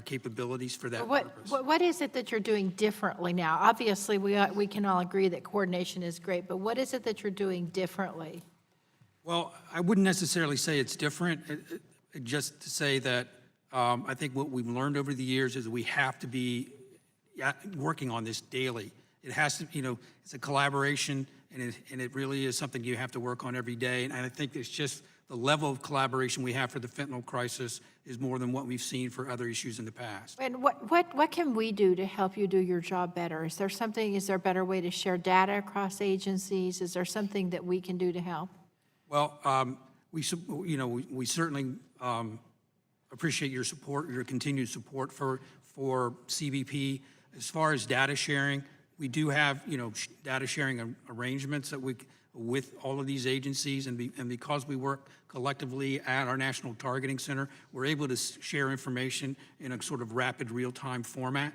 capabilities for that purpose. What is it that you're doing differently now? Obviously, we can all agree that coordination is great, but what is it that you're doing differently? Well, I wouldn't necessarily say it's different, just to say that I think what we've learned over the years is we have to be working on this daily. It has to, it's a collaboration, and it really is something you have to work on every day. And I think it's just the level of collaboration we have for the fentanyl crisis is more than what we've seen for other issues in the past. And what can we do to help you do your job better? Is there a better way to share data across agencies? Is there something that we can do to help? Well, we certainly appreciate your support, your continued support for CBP. As far as data sharing, we do have, data sharing arrangements that with all of these agencies, and because we work collectively at our National Targeting Center, we're able to share information in a sort of rapid, real-time format.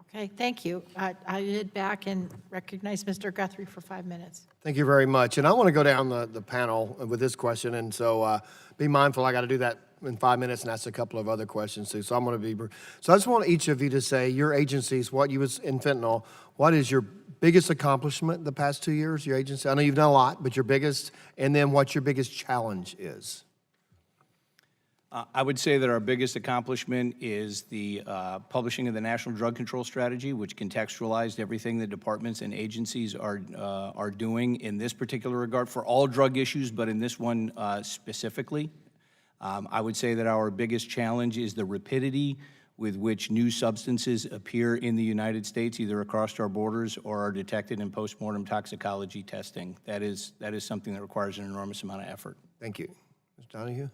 Okay, thank you. I head back and recognize Mr. Guthrie for 5 minutes. Thank you very much. And I want to go down the panel with this question, and so be mindful, I got to do that in 5 minutes and ask a couple of other questions too. So I'm going to be, so I just want each of you to say your agencies, what you was in fentanyl, what is your biggest accomplishment the past 2 years, your agency? I know you've done a lot, but your biggest, and then what your biggest challenge is. I would say that our biggest accomplishment is the publishing of the National Drug Control Strategy, which contextualized everything the departments and agencies are doing in this particular regard for all drug issues, but in this one specifically. I would say that our biggest challenge is the rapidity with which new substances appear in the United States, either across our borders or are detected in postmortem toxicology testing. That is something that requires an enormous amount of effort. Thank you. Mr. Donahue?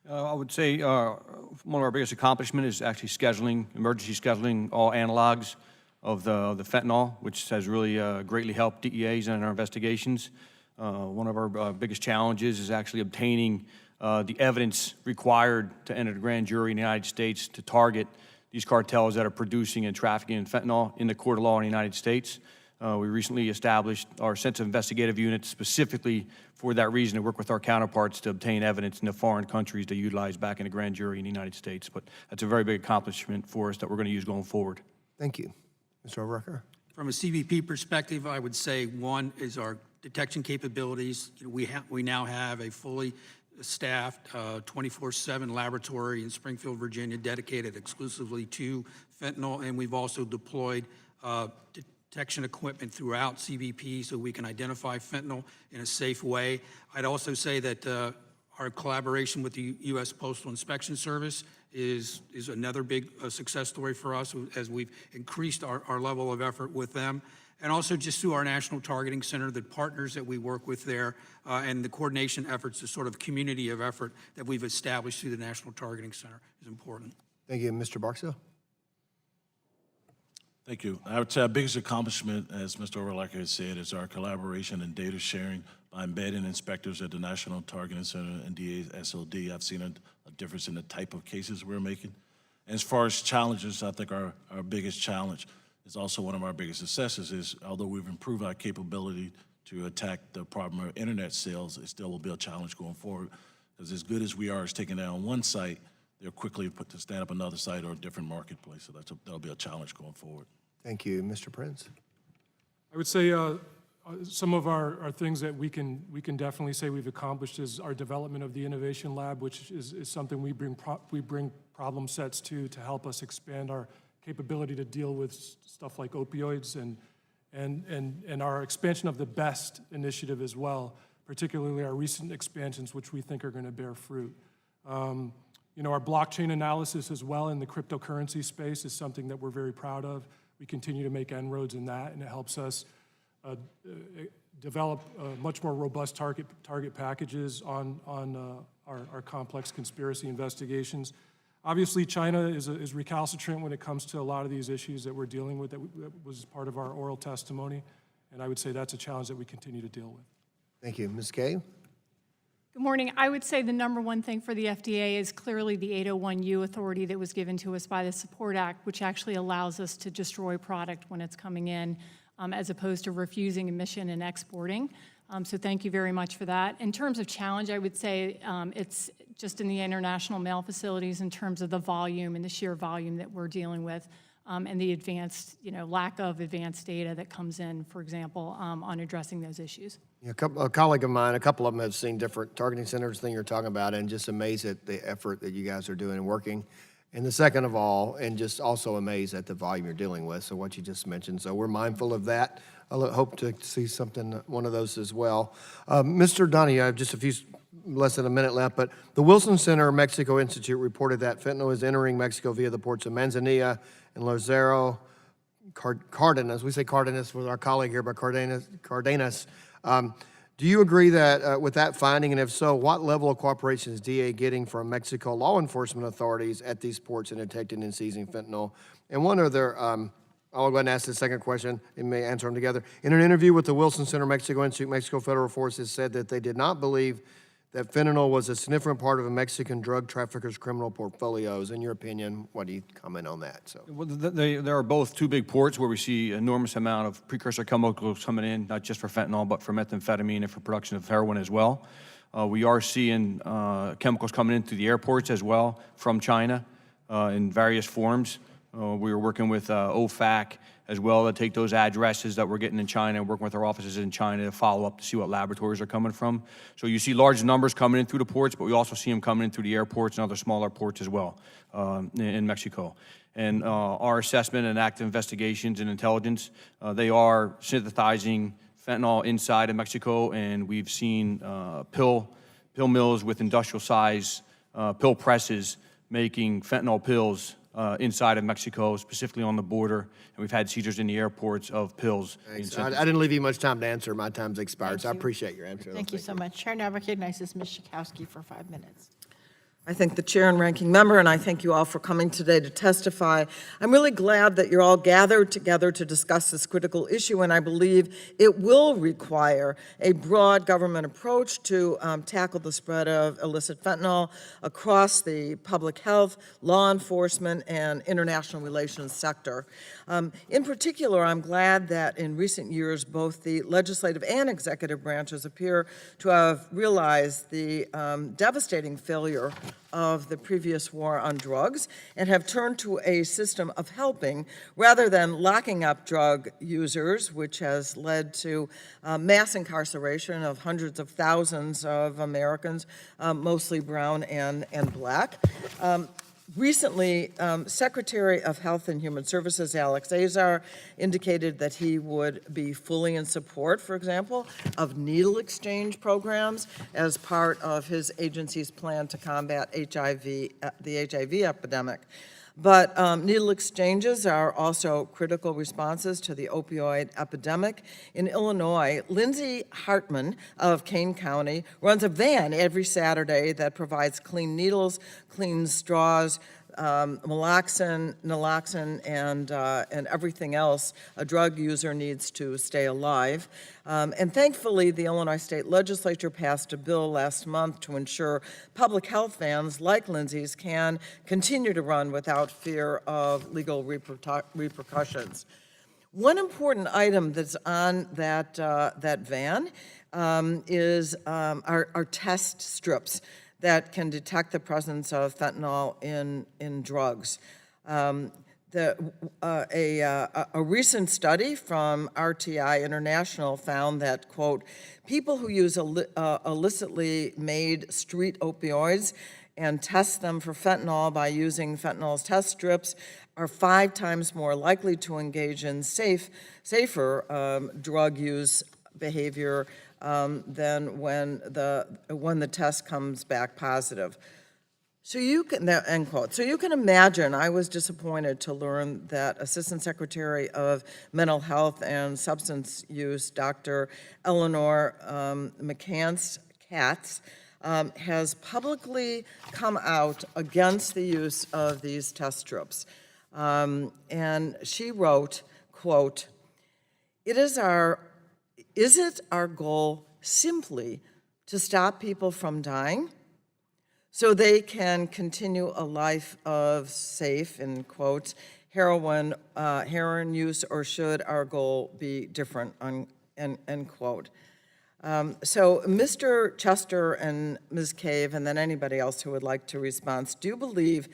I would say one of our biggest accomplishments is actually scheduling, emergency scheduling all analogs of the fentanyl, which has really greatly helped DEAs in our investigations. One of our biggest challenges is actually obtaining the evidence required to enter the grand jury in the United States to target these cartels that are producing and trafficking fentanyl in the court of law in the United States. We recently established our Sense of Investigative Unit specifically for that reason, to work with our counterparts to obtain evidence in the foreign countries to utilize back in the grand jury in the United States. But that's a very big accomplishment for us that we're going to use going forward. Thank you. Mr. Overrucker? From a CBP perspective, I would say one is our detection capabilities. We now have a fully staffed 24/7 laboratory in Springfield, Virginia, dedicated exclusively to fentanyl, and we've also deployed detection equipment throughout CBP so we can identify fentanyl in a safe way. I'd also say that our collaboration with the U.S. Postal Inspection Service is another big success story for us as we've increased our level of effort with them. And also just through our National Targeting Center, the partners that we work with there, and the coordination efforts, the sort of community of effort that we've established through the National Targeting Center is important. Thank you. Mr. Barksdale? Thank you. I would say our biggest accomplishment, as Mr. Overlacker has said, is our collaboration and data sharing by embedding inspectors at the National Targeting Center and DA's SOD. I've seen a difference in the type of cases we're making. And as far as challenges, I think our biggest challenge is also one of our biggest successes is, although we've improved our capability to attack the problem of internet sales, it still will be a challenge going forward. Because as good as we are as taking down one site, they're quickly put to stand up another site or a different marketplace. So that'll be a challenge going forward. Thank you. Mr. Prince? I would say some of our things that we can definitely say we've accomplished is our development of the Innovation Lab, which is something we bring problem sets to help us expand our capability to deal with stuff like opioids and our expansion of the BEST initiative as well, particularly our recent expansions, which we think are going to bear fruit. Our blockchain analysis as well in the cryptocurrency space is something that we're very proud of. We continue to make inroads in that, and it helps us develop much more robust target packages on our complex conspiracy investigations. Obviously, China is recalcitrant when it comes to a lot of these issues that we're dealing with that was part of our oral testimony, and I would say that's a challenge that we continue to deal with. Thank you. Ms. Kay? Good morning. I would say the number one thing for the FDA is clearly the 801U authority that was given to us by the Support Act, which actually allows us to destroy product when it's coming in. as opposed to refusing admission and exporting. So thank you very much for that. In terms of challenge, I would say it's just in the international mail facilities in terms of the volume and the sheer volume that we're dealing with, and the advanced, lack of advanced data that comes in, for example, on addressing those issues. A colleague of mine, a couple of them have seen different targeting centers, thing you're talking about, and just amazed at the effort that you guys are doing and working. And the second of all, and just also amazed at the volume you're dealing with, so what you just mentioned. So we're mindful of that. I hope to see one of those as well. Mr. Donnie, I have just less than a minute left, but the Wilson Center Mexico Institute reported that fentanyl is entering Mexico via the ports of Manzanilla and Lázaro Cardenas. We say Cardenas with our colleague here, but Cardenas. Do you agree that with that finding, and if so, what level of cooperation is DA getting from Mexico law enforcement authorities at these ports in detecting and seizing fentanyl? And one other, I'll go ahead and ask the second question, and may answer them together. In an interview with the Wilson Center Mexico Institute, Mexico Federal Forces said that they did not believe that fentanyl was a significant part of a Mexican drug trafficker's criminal portfolios. In your opinion, what do you comment on that? So, Well, there are both two big ports where we see enormous amount of precursor chemicals coming in, not just for fentanyl, but for methamphetamine and for production of heroin as well. We are seeing chemicals coming into the airports as well from China in various forms. We were working with OFAC as well to take those addresses that we're getting in China, working with our offices in China to follow up to see what laboratories are coming from. So you see large numbers coming in through the ports, but we also see them coming in through the airports and other smaller ports as well in Mexico. And our assessment and active investigations and intelligence, they are synthesizing fentanyl inside of Mexico, and we've seen pill mills with industrial size pill presses making fentanyl pills inside of Mexico, specifically on the border, and we've had seizures in the airports of pills. I didn't leave you much time to answer. My time's expired, so I appreciate your answer. Thank you so much. Chair now recognizes Ms. Schakowsky for 5 minutes. I thank the chair and ranking member, and I thank you all for coming today to testify. I'm really glad that you're all gathered together to discuss this critical issue, and I believe it will require a broad government approach to tackle the spread of illicit fentanyl across the public health, law enforcement, and international relations sector. In particular, I'm glad that in recent years, both the legislative and executive branches appear to have realized the devastating failure of the previous war on drugs and have turned to a system of helping rather than locking up drug users, which has led to mass incarceration of hundreds of thousands of Americans, mostly brown and black. Recently, Secretary of Health and Human Services Alex Azar indicated that he would be fully in support, for example, of needle exchange programs as part of his agency's plan to combat the HIV epidemic. But needle exchanges are also critical responses to the opioid epidemic. In Illinois, Lindsay Hartman of Kane County runs a van every Saturday that provides clean needles, clean straws, naloxone, and everything else a drug user needs to stay alive. And thankfully, the Illinois State Legislature passed a bill last month to ensure public health vans like Lindsay's can continue to run without fear of legal repercussions. One important item that's on that van is our test strips that can detect the presence of fentanyl in drugs. A recent study from RTI International found that, quote, people who use illicitly made street opioids and test them for fentanyl by using fentanyl's test strips are 5 times more likely to engage in safer drug use behavior than when the test comes back positive. So you can, end quote. So you can imagine, I was disappointed to learn that Assistant Secretary of Mental Health and Substance Use, Dr. Eleanor McCants, has publicly come out against the use of these test strips. And she wrote, quote, is it our goal simply to stop people from dying so they can continue a life of safe, in quotes, heroin use, or should our goal be different, end quote. So Mr. Chester and Ms. Cave, and then anybody else who would like to respond, do you believe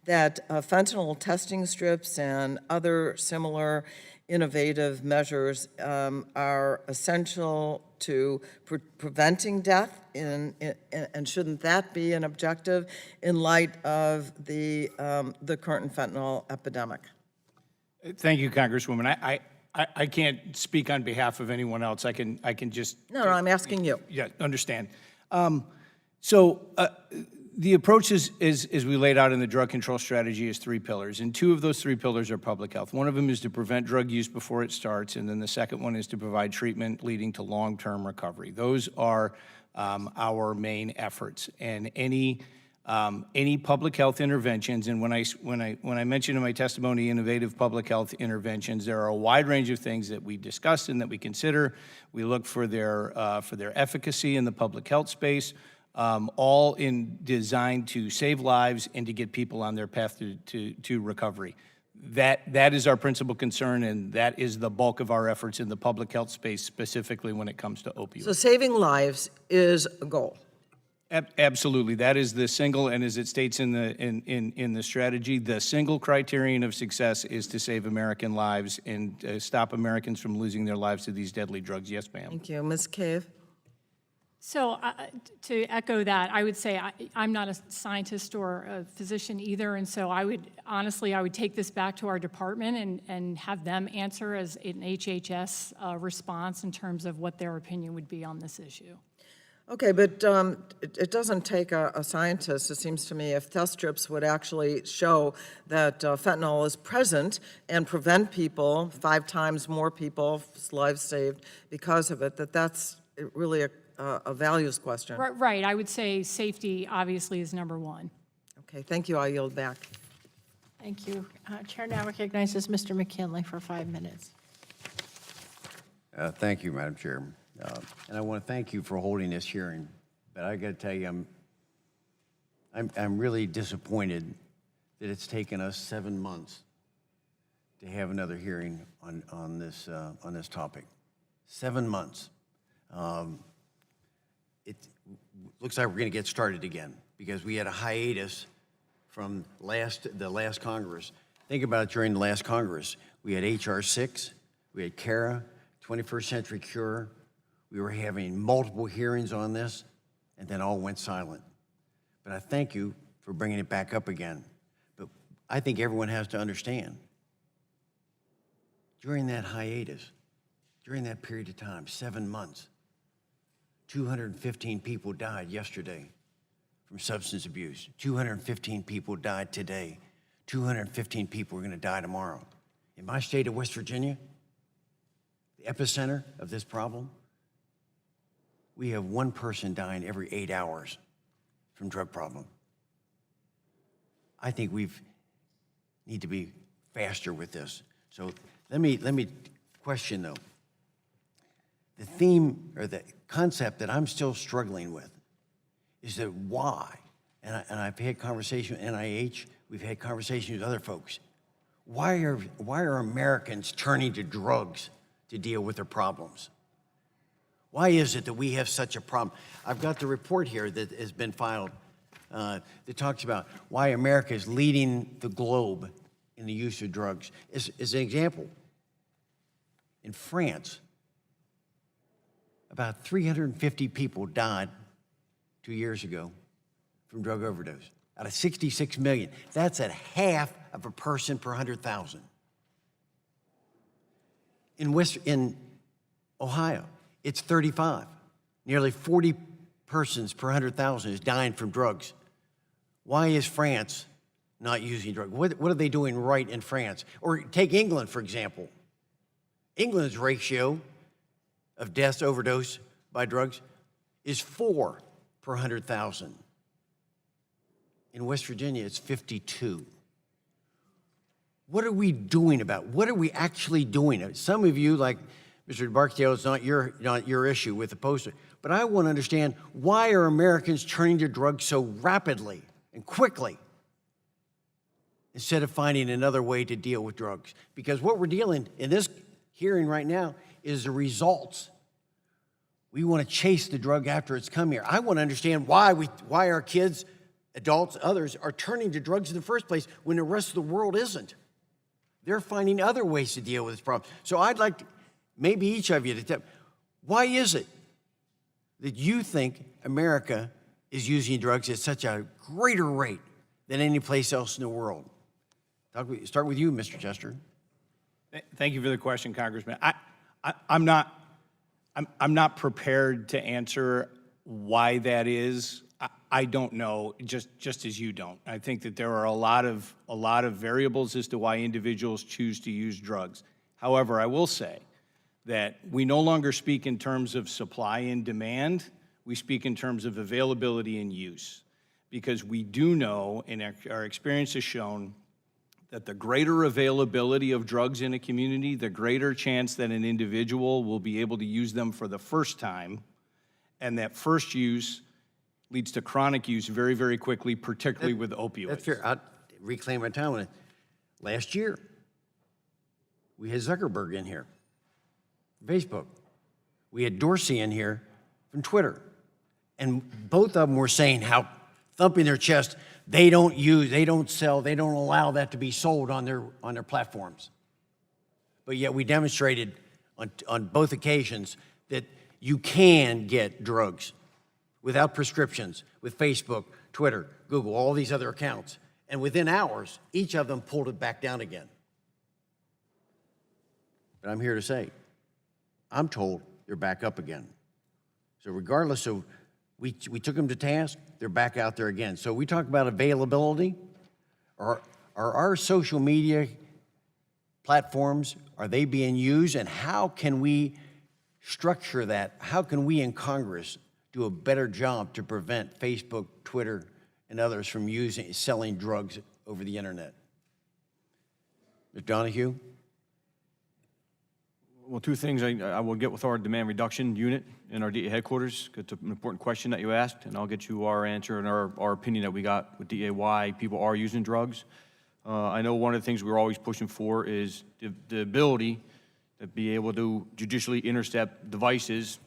that fentanyl testing strips and other similar innovative measures are essential to preventing death, and shouldn't that be an objective in light of the current fentanyl epidemic? Thank you, Congresswoman. I can't speak on behalf of anyone else. I can just. No, I'm asking you. Yeah, understand. The approach is we laid out in the drug control strategy is 3 pillars, and 2 of those 3 pillars are public health. One of them is to prevent drug use before it starts, and then the second one is to provide treatment leading to long-term recovery. Those are our main efforts, and any public health interventions, and when I mentioned in my testimony innovative public health interventions, there are a wide range of things that we discuss and that we consider. We look for their efficacy in the public health space, all designed to save lives and to get people on their path to recovery. That is our principal concern, and that is the bulk of our efforts in the public health space, specifically when it comes to opioids. So saving lives is a goal. Absolutely, that is the single, and as it states in the strategy, the single criterion of success is to save American lives and stop Americans from losing their lives to these deadly drugs. Yes, ma'am. Thank you. Ms. Cave? So to echo that, I would say I'm not a scientist or a physician either, and so I would take this back to our department and have them answer as an HHS response in terms of what their opinion would be on this issue. Okay, but it doesn't take a scientist, it seems to me, if test strips would actually show that fentanyl is present and prevent people, 5 times more people's lives saved because of it, that's really a values question. Right, I would say safety obviously is number 1. Okay, thank you, I yield back. Thank you. Chair now recognizes Mr. McKinley for 5 minutes. Thank you, Madam Chair. And I want to thank you for holding this hearing. But I got to tell you, I'm really disappointed that it's taken us 7 months to have another hearing on this topic. 7 months. It looks like we're going to get started again because we had a hiatus from the last Congress. Think about it, during the last Congress, we had H.R. 6, we had CARA, 21st Century Cure. We were having multiple hearings on this, and then all went silent. But I thank you for bringing it back up again. But I think everyone has to understand, during that hiatus, during that period of time, 7 months, 215 people died yesterday from substance abuse. 215 people died today. 215 people are going to die tomorrow. In my state of West Virginia, the epicenter of this problem, we have 1 person dying every 8 hours from drug problem. I think we need to be faster with this. So let me question though. The theme or the concept that I'm still struggling with is that why, and I've had conversation with NIH, we've had conversations with other folks. Why are Americans turning to drugs to deal with their problems? Why is it that we have such a problem? I've got the report here that has been filed that talks about why America is leading the globe in the use of drugs. As an example, in France, about 350 people died 2 years ago from drug overdose, out of 66 million. That's at half of a person per 100,000. In Ohio, it's 35. Nearly 40 persons per 100,000 is dying from drugs. Why is France not using drugs? What are they doing right in France? Or take England, for example. England's ratio of deaths overdose by drugs is 4 per 100,000. In West Virginia, it's 52. What are we doing about it? What are we actually doing? Some of you, like Mr. Barksdale, it's not your issue with the poster, but I want to understand, why are Americans turning to drugs so rapidly and quickly instead of finding another way to deal with drugs. Because what we're dealing in this hearing right now is the results. We want to chase the drug after it's come here. I want to understand why our kids, adults, others, are turning to drugs in the first place when the rest of the world isn't. They're finding other ways to deal with this problem. So I'd like maybe each of you to tell, why is it that you think America is using drugs at such a greater rate than any place else in the world? Start with you, Mr. Chester. Thank you for the question, Congressman. I'm not prepared to answer why that is. I don't know, just as you don't. I think that there are a lot of variables as to why individuals choose to use drugs. However, I will say that we no longer speak in terms of supply and demand. We speak in terms of availability and use, because we do know, and our experience has shown, that the greater availability of drugs in a community, the greater chance that an individual will be able to use them for the first time, and that first use leads to chronic use very, very quickly, particularly with opioids. That's fair. I'll reclaim my time on it. Last year, we had Zuckerberg in here, Facebook. We had Dorsey in here from Twitter. And both of them were saying how, thumping their chest, they don't use, they don't sell, they don't allow that to be sold on their platforms. But yet we demonstrated on both occasions that you can get drugs without prescriptions with Facebook, Twitter, Google, all these other accounts. And within hours, each of them pulled it back down again. But I'm here to say, I'm told they're back up again. So regardless of, we took them to task, they're back out there again. So we talk about availability. Are our social media platforms, are they being used? And how can we structure that? How can we in Congress do a better job to prevent Facebook, Twitter, and others from selling drugs over the internet? Mr. Donahue? Well, two things. I will get with our demand reduction unit in our DEA headquarters. It's an important question that you asked, and I'll get you our answer and our opinion that we got with DEA why people are using drugs. I know one of the things we're always pushing for is the ability to be able to judicially intercept devices,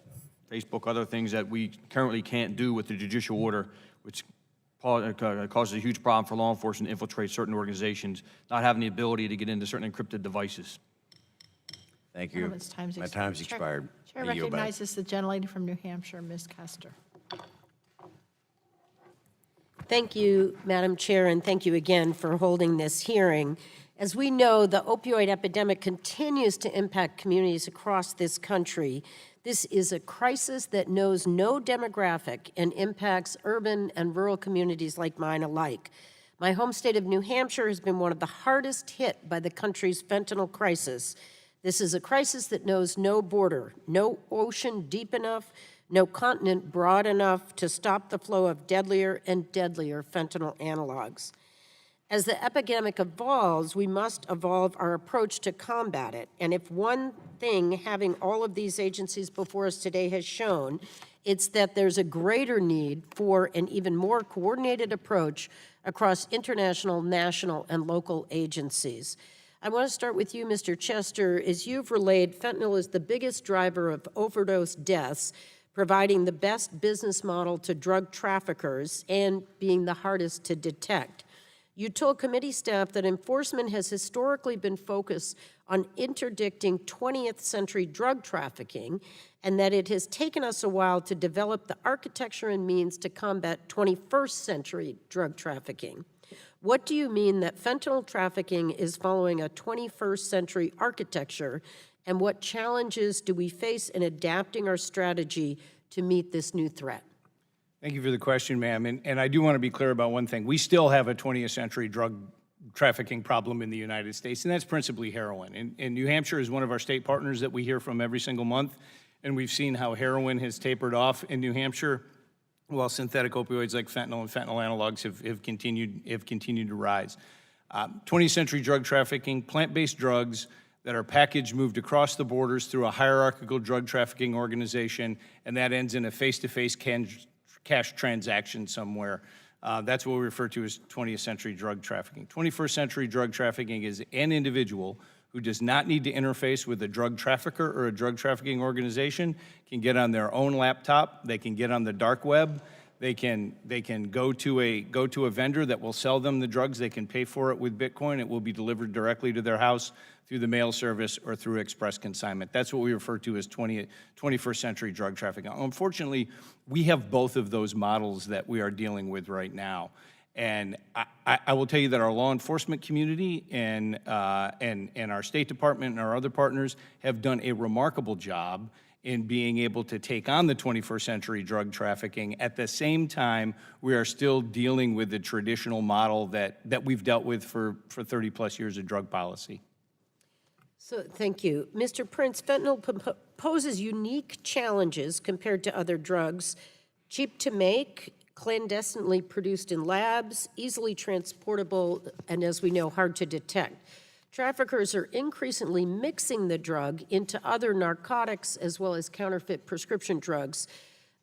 Facebook, other things that we currently can't do with the judicial order, which causes a huge problem for law enforcement to infiltrate certain organizations, not having the ability to get into certain encrypted devices. Thank you. My time's expired. Chair recognizes the gentlelady from New Hampshire, Ms. Custer. Thank you, Madam Chair, and thank you again for holding this hearing. As we know, the opioid epidemic continues to impact communities across this country. This is a crisis that knows no demographic and impacts urban and rural communities like mine alike. My home state of New Hampshire has been one of the hardest hit by the country's fentanyl crisis. This is a crisis that knows no border, no ocean deep enough, no continent broad enough to stop the flow of deadlier and deadlier fentanyl analogs. As the epidemic evolves, we must evolve our approach to combat it. And if one thing having all of these agencies before us today has shown, it's that there's a greater need for an even more coordinated approach across international, national, and local agencies. I want to start with you, Mr. Chester. As you've relayed, fentanyl is the biggest driver of overdose deaths, providing the best business model to drug traffickers and being the hardest to detect. You told committee staff that enforcement has historically been focused on interdicting 20th century drug trafficking, and that it has taken us a while to develop the architecture and means to combat 21st century drug trafficking. What do you mean that fentanyl trafficking is following a 21st century architecture, and what challenges do we face in adapting our strategy to meet this new threat? Thank you for the question, ma'am. And I do want to be clear about one thing. We still have a 20th century drug trafficking problem in the United States, and that's principally heroin. And New Hampshire is one of our state partners that we hear from every single month, and we've seen how heroin has tapered off in New Hampshire, while synthetic opioids like fentanyl and fentanyl analogs have continued to rise. 20th century drug trafficking, plant-based drugs that are packaged, moved across the borders through a hierarchical drug trafficking organization, and that ends in a face-to-face cash transaction somewhere. That's what we refer to as 20th century drug trafficking. 21st century drug trafficking is an individual who does not need to interface with a drug trafficker or a drug trafficking organization, can get on their own laptop, they can get on the dark web, they can go to a vendor that will sell them the drugs, they can pay for it with Bitcoin, it will be delivered directly to their house through the mail service or through express consignment. That's what we refer to as 21st century drug trafficking. Unfortunately, we have both of those models that we are dealing with right now. And I will tell you that our law enforcement community and our State Department and our other partners have done a remarkable job in being able to take on the 21st century drug trafficking. At the same time, we are still dealing with the traditional model that we've dealt with for 30 plus years of drug policy. So, thank you. Mr. Prince, fentanyl poses unique challenges compared to other drugs. Cheap to make, clandestinely produced in labs, easily transportable, and as we know, hard to detect. Traffickers are increasingly mixing the drug into other narcotics as well as counterfeit prescription drugs.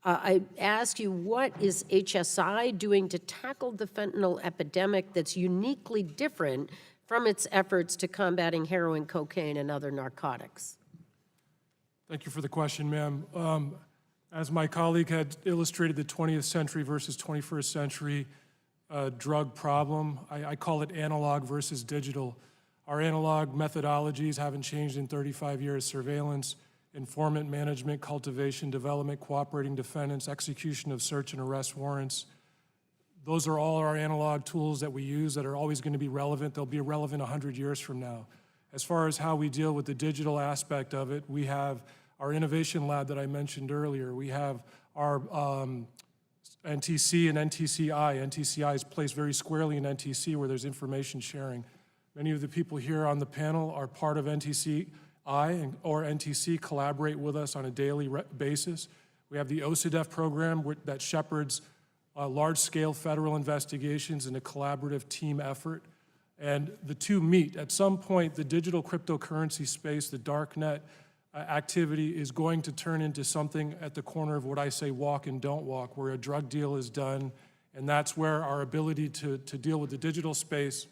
I ask you, what is HSI doing to tackle the fentanyl epidemic that's uniquely different from its efforts to combating heroin, cocaine, and other narcotics? Thank you for the question, ma'am. As my colleague had illustrated the 20th century versus 21st century drug problem, I call it analog versus digital. Our analog methodologies haven't changed in 35 years: surveillance, informant management, cultivation, development, cooperating defendants, execution of search and arrest warrants. Those are all our analog tools that we use that are always going to be relevant. They'll be relevant 100 years from now. As far as how we deal with the digital aspect of it, we have our innovation lab that I mentioned earlier. We have our NTC and NTCI. NTCI is placed very squarely in NTC where there's information sharing. Many of the people here on the panel are part of NTCI or NTC, collaborate with us on a daily basis. We have the OCDEF program that shepherds large-scale federal investigations in a collaborative team effort. And the two meet. At some point, the digital cryptocurrency space, the dark net activity, is going to turn into something at the corner of what I say walk and don't walk, where a drug deal is done. And that's where our ability to deal with the digital space,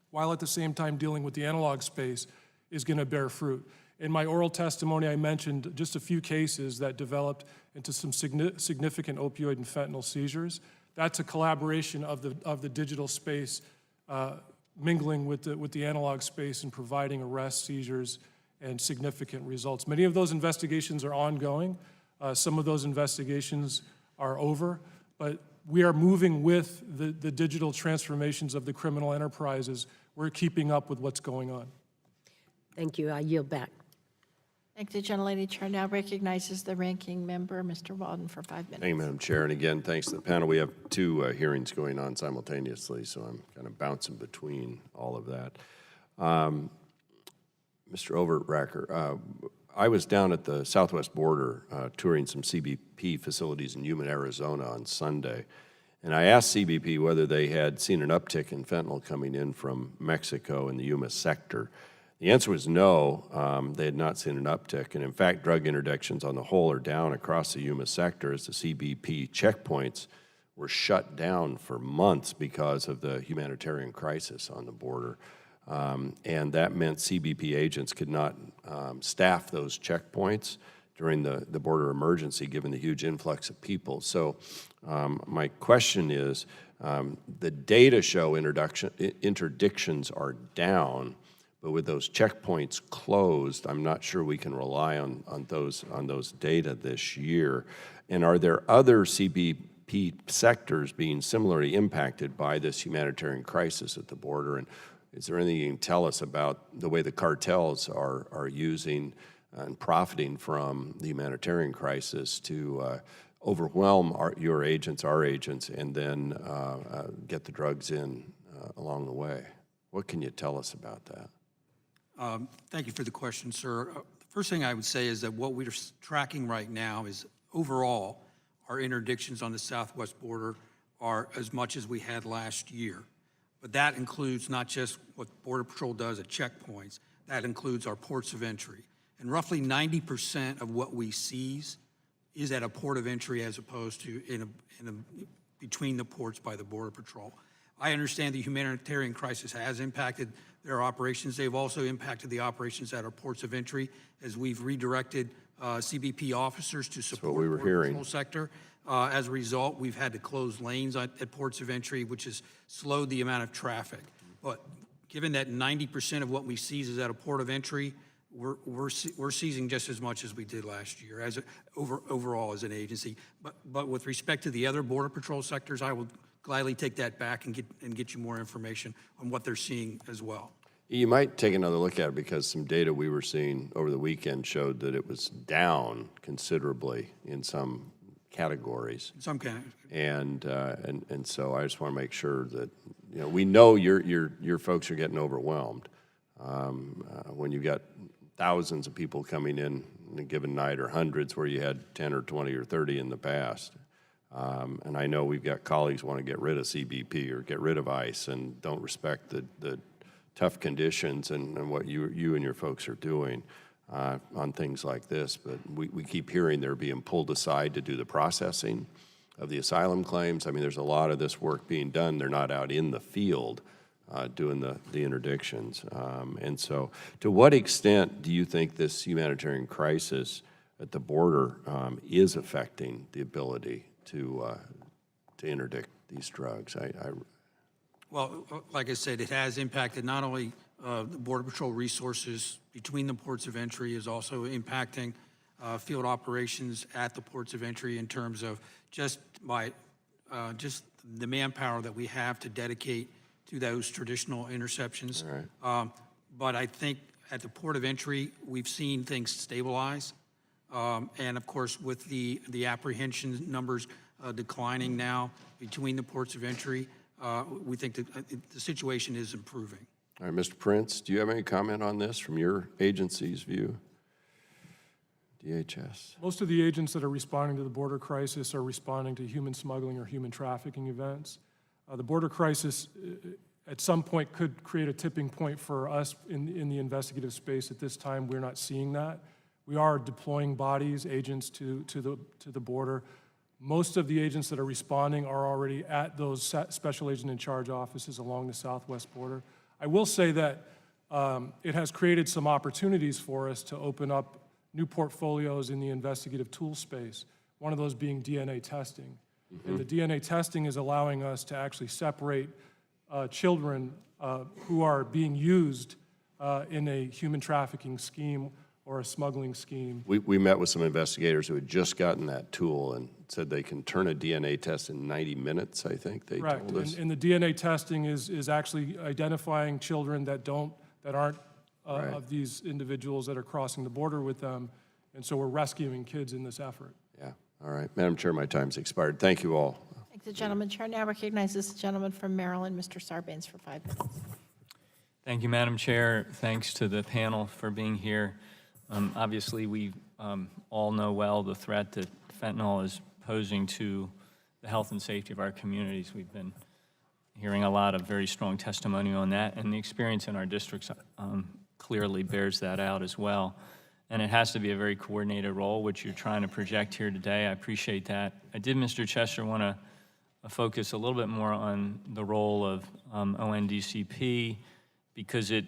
while at the same time dealing with the analog space, is going to bear fruit. In my oral testimony, I mentioned just a few cases that developed into some significant opioid and fentanyl seizures. That's a collaboration of the digital space mingling with the analog space and providing arrests, seizures, and significant results. Many of those investigations are ongoing. Some of those investigations are over, but we are moving with the digital transformations of the criminal enterprises. We're keeping up with what's going on. Thank you. I yield back. Thank you. The gentlelady chair now recognizes the ranking member, Mr. Walden, for 5 minutes. Thank you, Madam Chair. And again, thanks to the panel. We have two hearings going on simultaneously, so I'm kind of bouncing between all of that. Mr. Overracker, I was down at the southwest border touring some CBP facilities in Yuma, Arizona on Sunday, and I asked CBP whether they had seen an uptick in fentanyl coming in from Mexico in the Yuma sector. The answer was no, they had not seen an uptick, and in fact, drug interdictions on the whole are down across the Yuma sector as the CBP checkpoints were shut down for months because of the humanitarian crisis on the border. And that meant CBP agents could not staff those checkpoints during the border emergency, given the huge influx of people. So my question is, the data show interdictions are down, but with those checkpoints closed, I'm not sure we can rely on those data this year. And are there other CBP sectors being similarly impacted by this humanitarian crisis at the border? And is there anything you can tell us about the way the cartels are using and profiting from the humanitarian crisis to overwhelm our agents, and then get the drugs in along the way? What can you tell us about that? Thank you for the question, sir. The first thing I would say is that what we're tracking right now is overall our interdictions on the southwest border are as much as we had last year. But that includes not just what Border Patrol does at checkpoints, that includes our ports of entry. And roughly 90% of what we seize is at a port of entry as opposed to in a between the ports by the Border Patrol. I understand the humanitarian crisis has impacted their operations. They've also impacted the operations at our ports of entry as we've redirected CBP officers to support what we were Border hearing. Patrol sector. As a result, we've had to close lanes at ports of entry, which has slowed the amount of traffic. But given that 90% of what we seize is at a port of entry, we're seizing just as much as we did last year overall as an agency. But with respect to the other Border Patrol sectors, I will gladly take that back and get you more information on what they're seeing as well. You might take another look at it because some data we were seeing over the weekend showed that it was down considerably in some categories. Some kind of, And so I just want to make sure that, you know, we know your folks are getting overwhelmed when you've got thousands of people coming in a given night, or hundreds where you had 10 or 20 or 30 in the past. And I know we've got colleagues who want to get rid of CBP or get rid of ICE and don't respect the tough conditions and what you and your folks are doing on things like this. But we keep hearing they're being pulled aside to do the processing of the asylum claims. I mean, there's a lot of this work being done. They're not out in the field doing the interdictions. And so to what extent do you think this humanitarian crisis at the border is affecting the ability to interdict these drugs? well, like I said, it has impacted not only the Border Patrol resources between the ports of entry, is also impacting field operations at the ports of entry in terms of just the manpower that we have to dedicate to those traditional interceptions. But I think at the port of entry, we've seen things stabilize. And of course, with the apprehension numbers declining now between the ports of entry, we think that the situation is improving. All right, Mr. Prince, do you have any comment on this from your agency's view? DHS. Most of the agents that are responding to the border crisis are responding to human smuggling or human trafficking events. The border crisis at some point could create a tipping point for us in the investigative space. At this time, we're not seeing that. We are deploying bodies, agents to the border. Most of the agents that are responding are already at those special agent in charge offices along the southwest border. I will say that it has created some opportunities for us to open up new portfolios in the investigative tool space, one of those being DNA testing. And the DNA testing is allowing us to actually separate children who are being used in a human trafficking scheme or a smuggling scheme. We met with some investigators who had just gotten that tool and said they can turn a DNA test in 90 minutes, I think they told us. And the DNA testing is actually identifying children that aren't of these individuals that are crossing the border with them. And so we're rescuing kids in this effort. Yeah, all right. Madam Chair, my time's expired. Thank you all. Thank the gentleman. Chair now recognizes the gentleman from Maryland, Mr. Sarbanes, for 5 minutes. Thank you, Madam Chair. Thanks to the panel for being here. Obviously, we all know well the threat that fentanyl is posing to the health and safety of our communities. We've been hearing a lot of very strong testimony on that, and the experience in our districts clearly bears that out as well. And it has to be a very coordinated role, which you're trying to project here today. I appreciate that. I did, Mr. Chester, want to focus a little bit more on the role of ONDCP, because it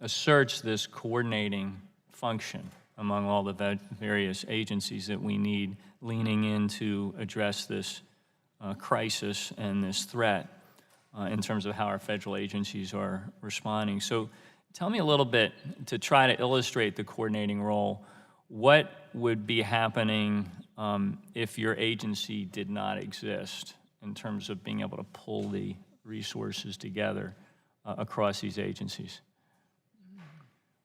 asserts this coordinating function among all the various agencies that we need leaning in to address this crisis and this threat in terms of how our federal agencies are responding. So tell me a little bit, to try to illustrate the coordinating role, what would be happening if your agency did not exist in terms of being able to pull the resources together across these agencies?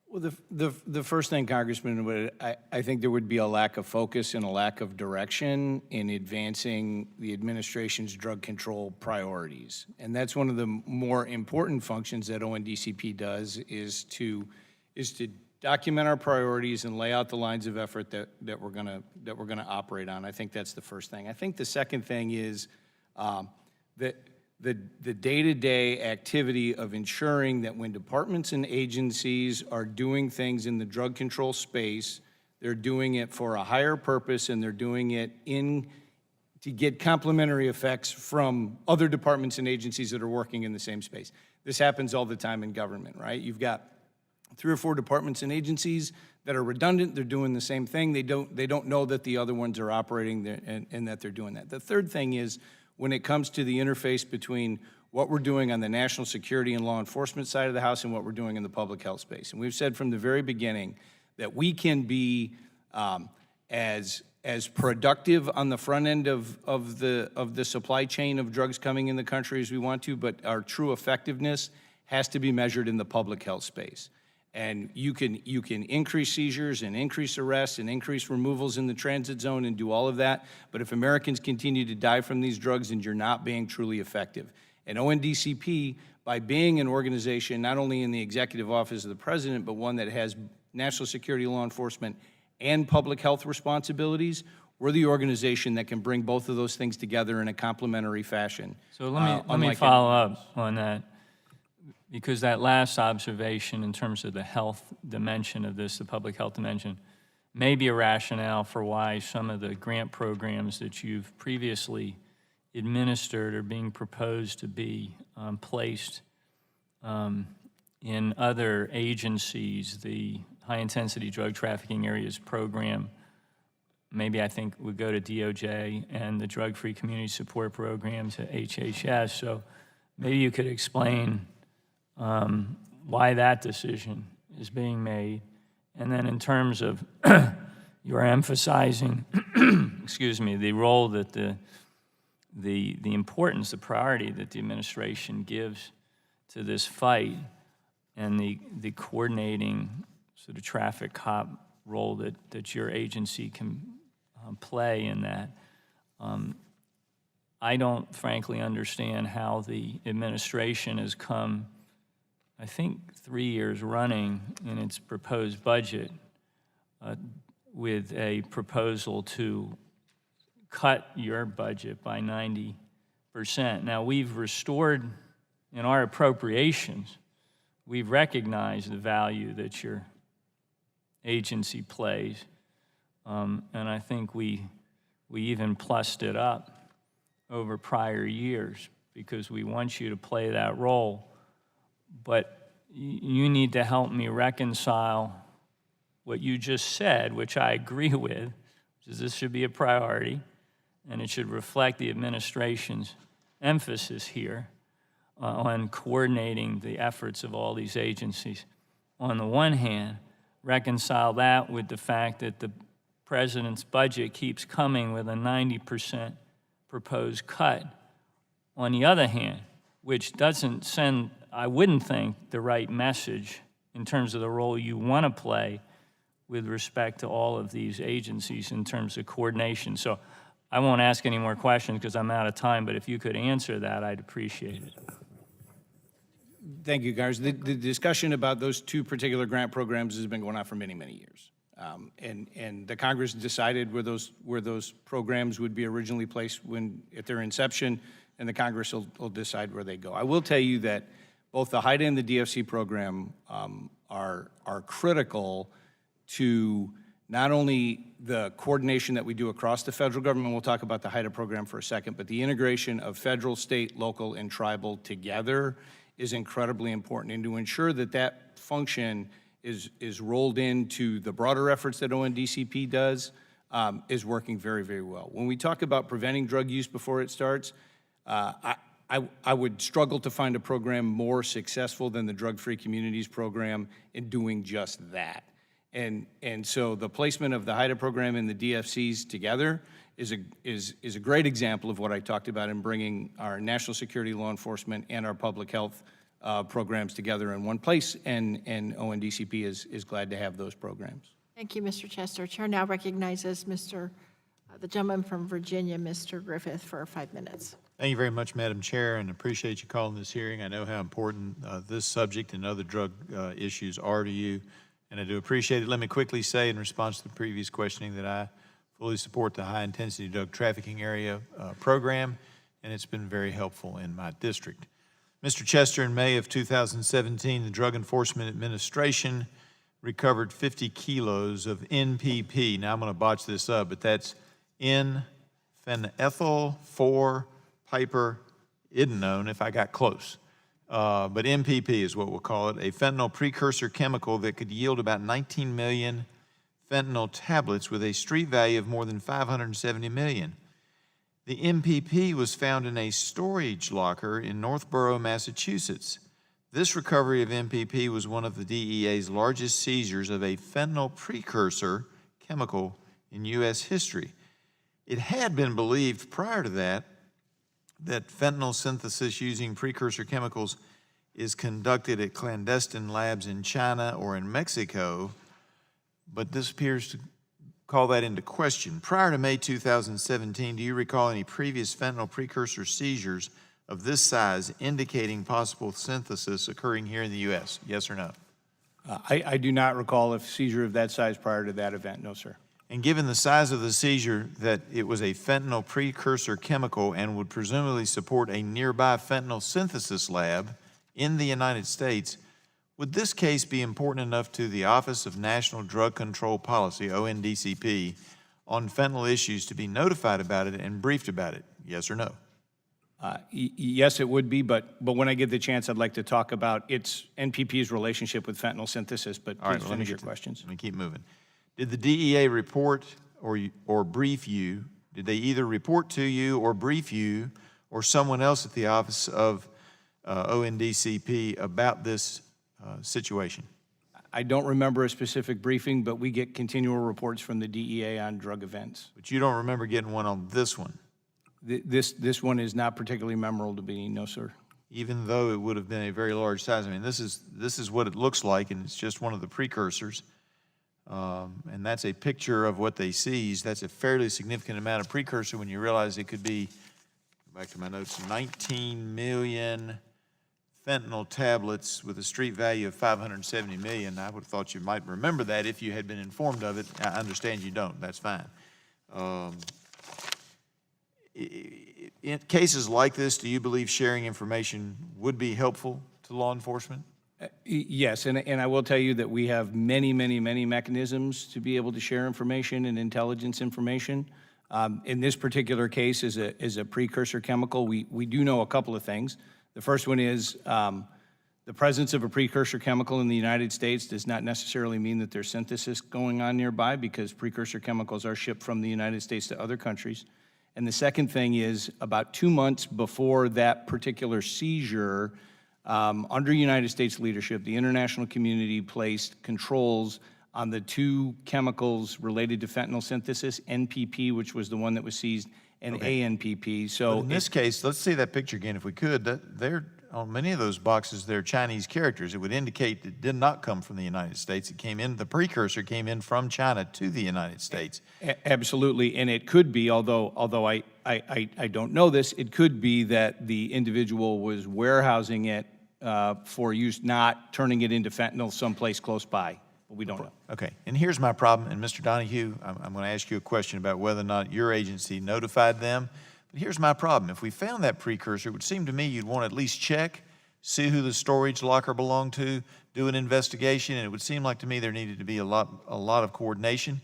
Well, the first thing, Congressman, I think there would be a lack of focus and a lack of direction in advancing the administration's drug control priorities. And that's one of the more important functions that ONDCP does, is to document our priorities and lay out the lines of effort that we're gonna operate on. I think that's the first thing. I think the second thing is that the day-to-day activity of ensuring that when departments and agencies are doing things in the drug control space, they're doing it for a higher purpose, and they're doing it to get complementary effects from other departments and agencies that are working in the same space. This happens all the time in government, right? You've got 3 or 4 departments and agencies that are redundant. They're doing the same thing. They don't know that the other ones are operating there and that they're doing that. The third thing is when it comes to the interface between what we're doing on the national security and law enforcement side of the house and what we're doing in the public health space. And we've said from the very beginning that we can be as productive on the front end of the supply chain of drugs coming in the country as we want to, but our true effectiveness has to be measured in the public health space. And you can increase seizures and increase arrests and increase removals in the transit zone and do all of that, but if Americans continue to die from these drugs, then you're not being truly effective. And ONDCP, by being an organization not only in the executive office of the president, but one that has national security, law enforcement, and public health responsibilities, we're the organization that can bring both of those things together in a complementary fashion. So let me follow up on that, because that last observation in terms of the health dimension of this, the public health dimension, may be a rationale for why some of the grant programs that you've previously administered are being proposed to be placed in other agencies. The high-intensity drug trafficking areas program, maybe I think would go to DOJ, and the drug-free community support program to HHS. So maybe you could explain why that decision is being made. And then in terms of you're emphasizing, excuse me, the role that the importance, the priority that the administration gives to this fight and the coordinating sort of traffic cop role that your agency can play in that. I don't frankly understand how the administration has come, I think 3 years running in its proposed budget with a proposal to cut your budget by 90%. Now, we've restored in our appropriations, we've recognized the value that your agency plays, and I think we even plussed it up over prior years because we want you to play that role. But you need to help me reconcile what you just said, which I agree with, which is this should be a priority, and it should reflect the administration's emphasis here on coordinating the efforts of all these agencies. On the one hand, reconcile that with the fact that the president's budget keeps coming with a 90% proposed cut. On the other hand, which doesn't send, I wouldn't think, the right message in terms of the role you want to play with respect to all of these agencies in terms of coordination. So I won't ask any more questions because I'm out of time, but if you could answer that, I'd appreciate it. Thank you, guys. The discussion about those 2 particular grant programs has been going on for many, many years. And the Congress decided where those programs would be originally placed at their inception, and the Congress will decide where they go. I will tell you that both the HIDA and the DFC program are critical to not only the coordination that we do across the federal government, we'll talk about the HIDA program for a second, but the integration of federal, state, local, and tribal together is incredibly important. And to ensure that that function is rolled into the broader efforts that ONDCP does is working very, very well. When we talk about preventing drug use before it starts, I would struggle to find a program more successful than the Drug-Free Communities program in doing just that. And so the placement of the HIDA program and the DFCs together is a great example of what I talked about in bringing our national security, law enforcement, and our public health programs together in one place, and ONDCP is glad to have those programs. Thank you, Mr. Chester. Chair now recognizes the gentleman from Virginia, Mr. Griffith, for 5 minutes. Thank you very much, Madam Chair, and appreciate you calling this hearing. I know how important this subject and other drug issues are to you, and I do appreciate it. Let me quickly say in response to the previous questioning that I fully support the high-intensity drug trafficking area program, and it's been very helpful in my district. Mr. Chester, in May of 2017, the Drug Enforcement Administration recovered 50 kilos of NPP. Now, I'm going to botch this up, but that's N-fentanyl. phenethyl 4-piperidinone, if I got close. But MPP is what we'll call it, a fentanyl precursor chemical that could yield about 19 million fentanyl tablets with a street value of more than 570 million. The MPP was found in a storage locker in Northborough, Massachusetts. This recovery of MPP was one of the DEA's largest seizures of a fentanyl precursor chemical in U.S. history. It had been believed prior to that fentanyl synthesis using precursor chemicals is conducted at clandestine labs in China or in Mexico, but this appears to call that into question. Prior to May 2017, do you recall any previous fentanyl precursor seizures of this size indicating possible synthesis occurring here in the U.S.? Yes or no? I do not recall a seizure of that size prior to that event, no, sir. And given the size of the seizure, that it was a fentanyl precursor chemical and would presumably support a nearby fentanyl synthesis lab in the United States, would this case be important enough to the Office of National Drug Control Policy, ONDCP, on fentanyl issues to be notified about it and briefed about it? Yes or no? Yes, it would be, but when I get the chance, I'd like to talk about its NPP's relationship with fentanyl synthesis, but please finish your questions. Let me keep moving. Did the DEA report or brief you? Did they either report to you or brief you or someone else at the Office of ONDCP about this situation? I don't remember a specific briefing, but we get continual reports from the DEA on drug events. But you don't remember getting one on this one? This one is not particularly memorable to me, no, sir. Even though it would have been a very large size. I mean, this is what it looks like, and it's just one of the precursors. And that's a picture of what they seized. That's a fairly significant amount of precursor when you realize it could be, back to my notes, 19 million fentanyl tablets with a street value of 570 million. I would have thought you might remember that if you had been informed of it. I understand you don't. That's fine. In cases like this, do you believe sharing information would be helpful to law enforcement? Yes, and I will tell you that we have many mechanisms to be able to share information and intelligence information. In this particular case, as a precursor chemical, we do know a couple of things. The first one is the presence of a precursor chemical in the United States does not necessarily mean that there's synthesis going on nearby, because precursor chemicals are shipped from the United States to other countries. And the second thing is, about 2 months before that particular seizure, under United States leadership, the international community placed controls on the two chemicals related to fentanyl synthesis, NPP, which was the one that was seized, and ANPP. So but in this case, let's see that picture again if we could. They're, on many of those boxes, they're Chinese characters. It would indicate it did not come from the United States. It came in, the precursor came in from China to the United States. Absolutely, and it could be, although I don't know this, it could be that the individual was warehousing it for use, not turning it into fentanyl someplace close by. But we don't know. Okay, and here's my problem, and Mr. Donahue, I'm going to ask you a question about whether or not your agency notified them. But here's my problem. If we found that precursor, it would seem to me you'd want to at least check, see who the storage locker belonged to, do an investigation, and it would seem like to me there needed to be a lot of coordination.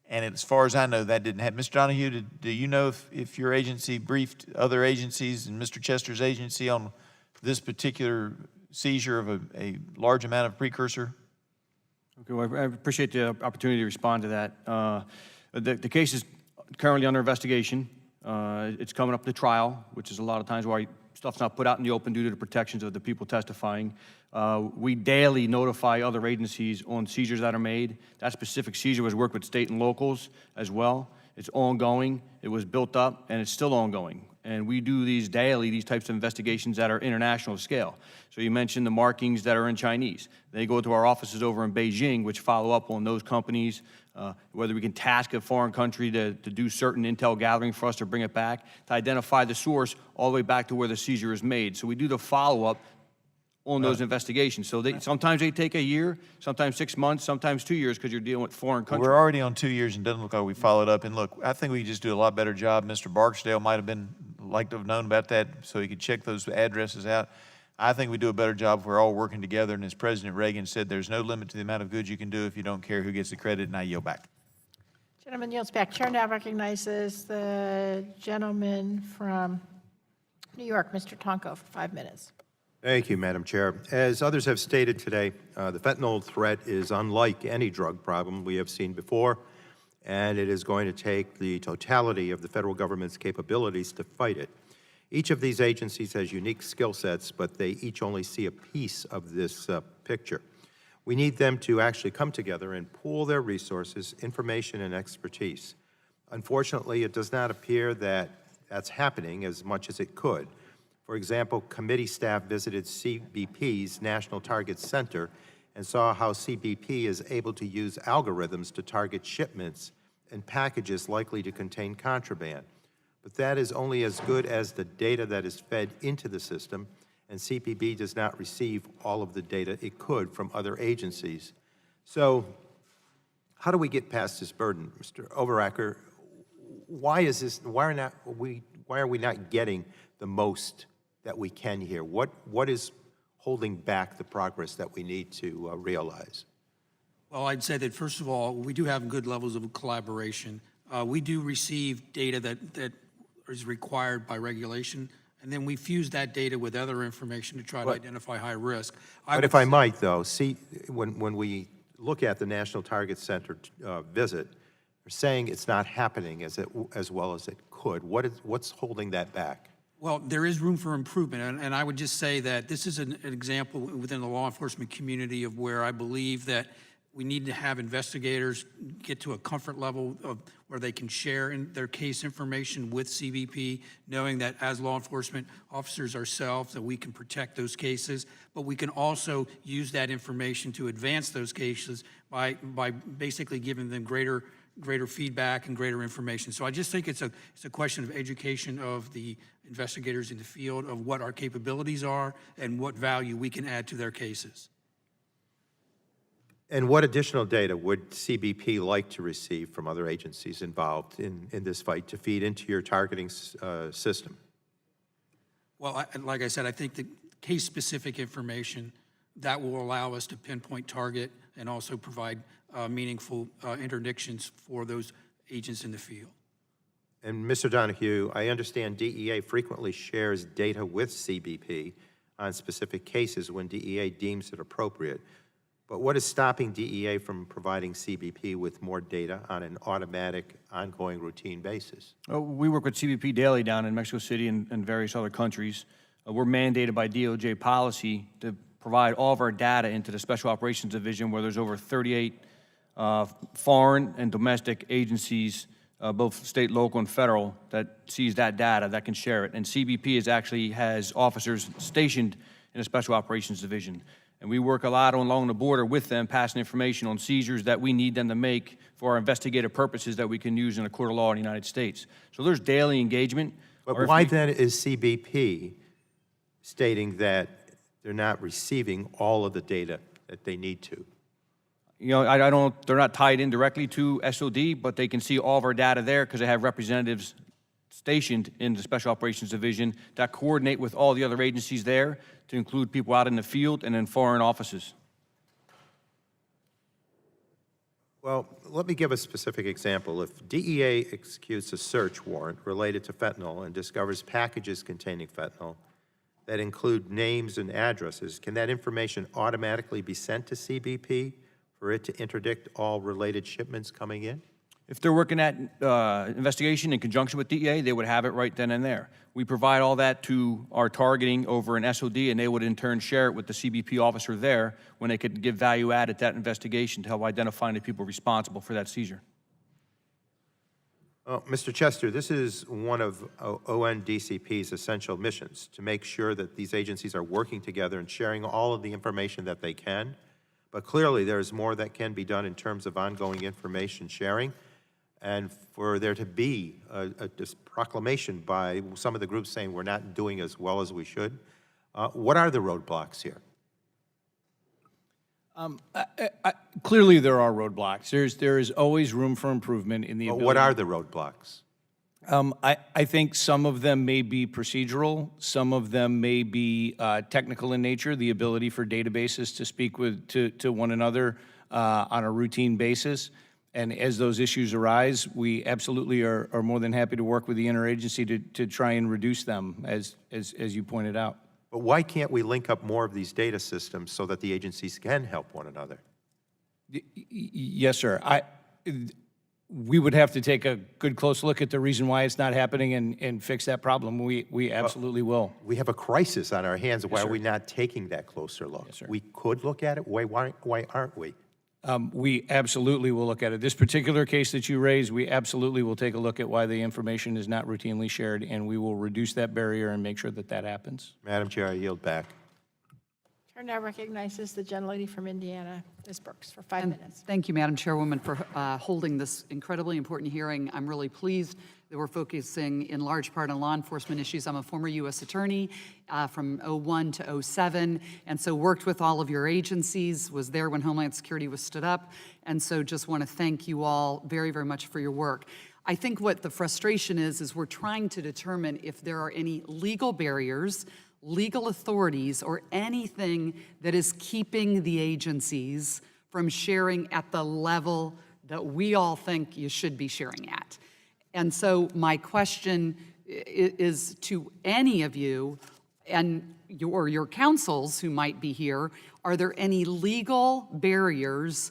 And as far as I know, that didn't happen. Mr. Donahue, do you know if your agency briefed other agencies and Mr. Chester's agency on this particular seizure of a large amount of precursor? Okay, well, I appreciate the opportunity to respond to that. The case is currently under investigation. It's coming up to trial, which is a lot of times why stuff's not put out in the open due to the protections of the people testifying. We daily notify other agencies on seizures that are made. That specific seizure was worked with state and locals as well. It's ongoing. It was built up, and it's still ongoing. And we do these daily, these types of investigations that are international scale. So you mentioned the markings that are in Chinese. They go to our offices over in Beijing, which follow up on those companies, whether we can task a foreign country to do certain intel gathering for us to bring it back, to identify the source all the way back to where the seizure is made. So we do the follow-up on those investigations. So sometimes they take a year, sometimes 6 months, sometimes 2 years, because you're dealing with foreign countries. We're already on 2 years and doesn't look like we followed up. And look, I think we could just do a lot better job. Mr. Barksdale might have liked to have known about that so he could check those addresses out. I think we do a better job if we're all working together. And as President Reagan said, there's no limit to the amount of good you can do if you don't care who gets the credit. And I yield back. Gentleman yields back. Chair now recognizes the gentleman from New York, Mr. Tonko, for 5 minutes. Thank you, Madam Chair. As others have stated today, the fentanyl threat is unlike any drug problem we have seen before, and it is going to take the totality of the federal government's capabilities to fight it. Each of these agencies has unique skill sets, but they each only see a piece of this picture. We need them to actually come together and pool their resources, information, and expertise. Unfortunately, it does not appear that that's happening as much as it could. For example, committee staff visited CBP's National Target Center and saw how CBP is able to use algorithms to target shipments and packages likely to contain contraband. But that is only as good as the data that is fed into the system, and CBP does not receive all of the data it could from other agencies. So how do we get past this burden, Mr. Overacker? Why are we not getting the most that we can here? What is holding back the progress that we need to realize? Well, I'd say that, first of all, we do have good levels of collaboration. We do receive data that is required by regulation, and then we fuse that data with other information to try to identify high risk. But if I might, though, see, when we look at the National Target Center visit, they're saying it's not happening as well as it could. What's holding that back? Well, there is room for improvement, and I would just say that this is an example within the law enforcement community of where I believe that we need to have investigators get to a comfort level of where they can share their case information with CBP, knowing that as law enforcement officers ourselves, that we can protect those cases, but we can also use that information to advance those cases by basically giving them greater feedback and greater information. So I just think it's a question of education of the investigators in the field of what our capabilities are and what value we can add to their cases. And what additional data would CBP like to receive from other agencies involved in this fight to feed into your targeting system? Well, like I said, I think the case-specific information that will allow us to pinpoint target and also provide meaningful interdictions for those agents in the field. And Mr. Donahue, I understand DEA frequently shares data with CBP on specific cases when DEA deems it appropriate. But what is stopping DEA from providing CBP with more data on an automatic, ongoing, routine basis? We work with CBP daily down in Mexico City and various other countries. We're mandated by DOJ policy to provide all of our data into the Special Operations Division, where there's over 38 foreign and domestic agencies, both state, local, and federal, that sees that data, that can share it. And CBP actually has officers stationed in the Special Operations Division. And we work a lot along the border with them, passing information on seizures that we need them to make for our investigative purposes that we can use in a court of law in the United States. So there's daily engagement. But why then is CBP stating that they're not receiving all of the data that they need to? You know, they're not tied in directly to SOD, but they can see all of our data there because they have representatives stationed in the Special Operations Division that coordinate with all the other agencies there, to include people out in the field and in foreign offices. Well, let me give a specific example. If DEA executes a search warrant related to fentanyl and discovers packages containing fentanyl that include names and addresses, can that information automatically be sent to CBP for it to interdict all related shipments coming in? If they're working at investigation in conjunction with DEA, they would have it right then and there. We provide all that to our targeting over an SOD, and they would in turn share it with the CBP officer there when they could give value add at that investigation to help identify the people responsible for that seizure. Mr. Chester, this is one of ONDCP's essential missions, to make sure that these agencies are working together and sharing all of the information that they can. But clearly, there's more that can be done in terms of ongoing information sharing, and for there to be this proclamation by some of the groups saying we're not doing as well as we should. What are the roadblocks here? Clearly, there are roadblocks. There is always room for improvement in the ability. What are the roadblocks? I think some of them may be procedural. Some of them may be technical in nature, the ability for databases to speak to one another on a routine basis. And as those issues arise, we absolutely are more than happy to work with the interagency to try and reduce them, as you pointed out. But why can't we link up more of these data systems so that the agencies can help one another? Yes, sir. We would have to take a good, close look at the reason why it's not happening and fix that problem. We absolutely will. We have a crisis on our hands. Why Yes, are sir. we not taking that closer look? Yes, sir. We could look at it. Why aren't we? We absolutely will look at it. This particular case that you raised, we absolutely will take a look at why the information is not routinely shared, and we will reduce that barrier and make sure that that happens. Madam Chair, I yield back. Chair now recognizes the gentlelady from Indiana, Ms. Brooks, for 5 minutes. Thank you, Madam Chairwoman, for holding this incredibly important hearing. I'm really pleased that we're focusing in large part on law enforcement issues. I'm a former U.S. attorney from 01 to 07, and so worked with all of your agencies, was there when Homeland Security was stood up, and so just want to thank you all very, very much for your work. I think what the frustration is we're trying to determine if there are any legal barriers, legal authorities, or anything that is keeping the agencies from sharing at the level that we all think you should be sharing at. And so my question is to any of you and your counsels who might be here, are there any legal barriers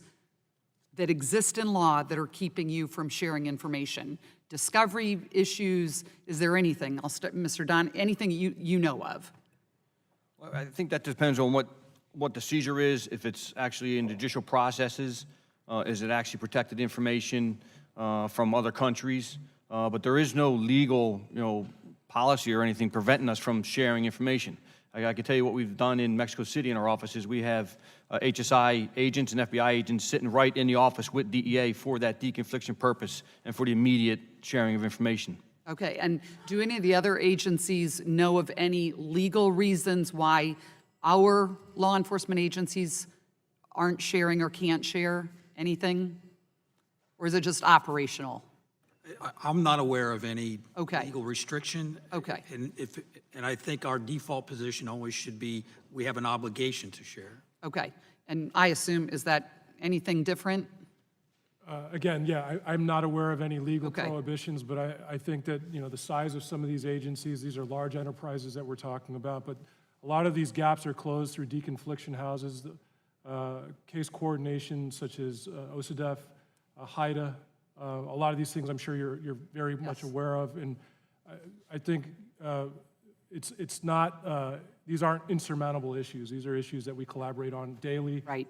that exist in law that are keeping you from sharing information? Discovery issues, is there anything? I'll start, Mr. Don, anything you know of? Well, I think that depends on what the seizure is, if it's actually in judicial processes, is it actually protected information from other countries? But there is no legal, policy or anything preventing us from sharing information. I can tell you what we've done in Mexico City in our offices. We have HSI agents and FBI agents sitting right in the office with DEA for that deconfliction purpose and for the immediate sharing of information. Okay, and do any of the other agencies know of any legal reasons why our law enforcement agencies aren't sharing or can't share anything? Or is it just operational? I'm not aware of any Okay. legal restriction. Okay. And I think our default position always should be, we have an obligation to share. Okay, and I assume, is that anything different? Again, yeah, I'm not aware of any legal Okay. prohibitions, but I think that, the size of some of these agencies, these are large enterprises that we're talking about, but a lot of these gaps are closed through deconfliction houses, case coordination such as OCDEF, HIDA, a lot of these things I'm sure you're very much aware of, and I think it's not, these aren't insurmountable issues. These are issues that we collaborate on daily. Right.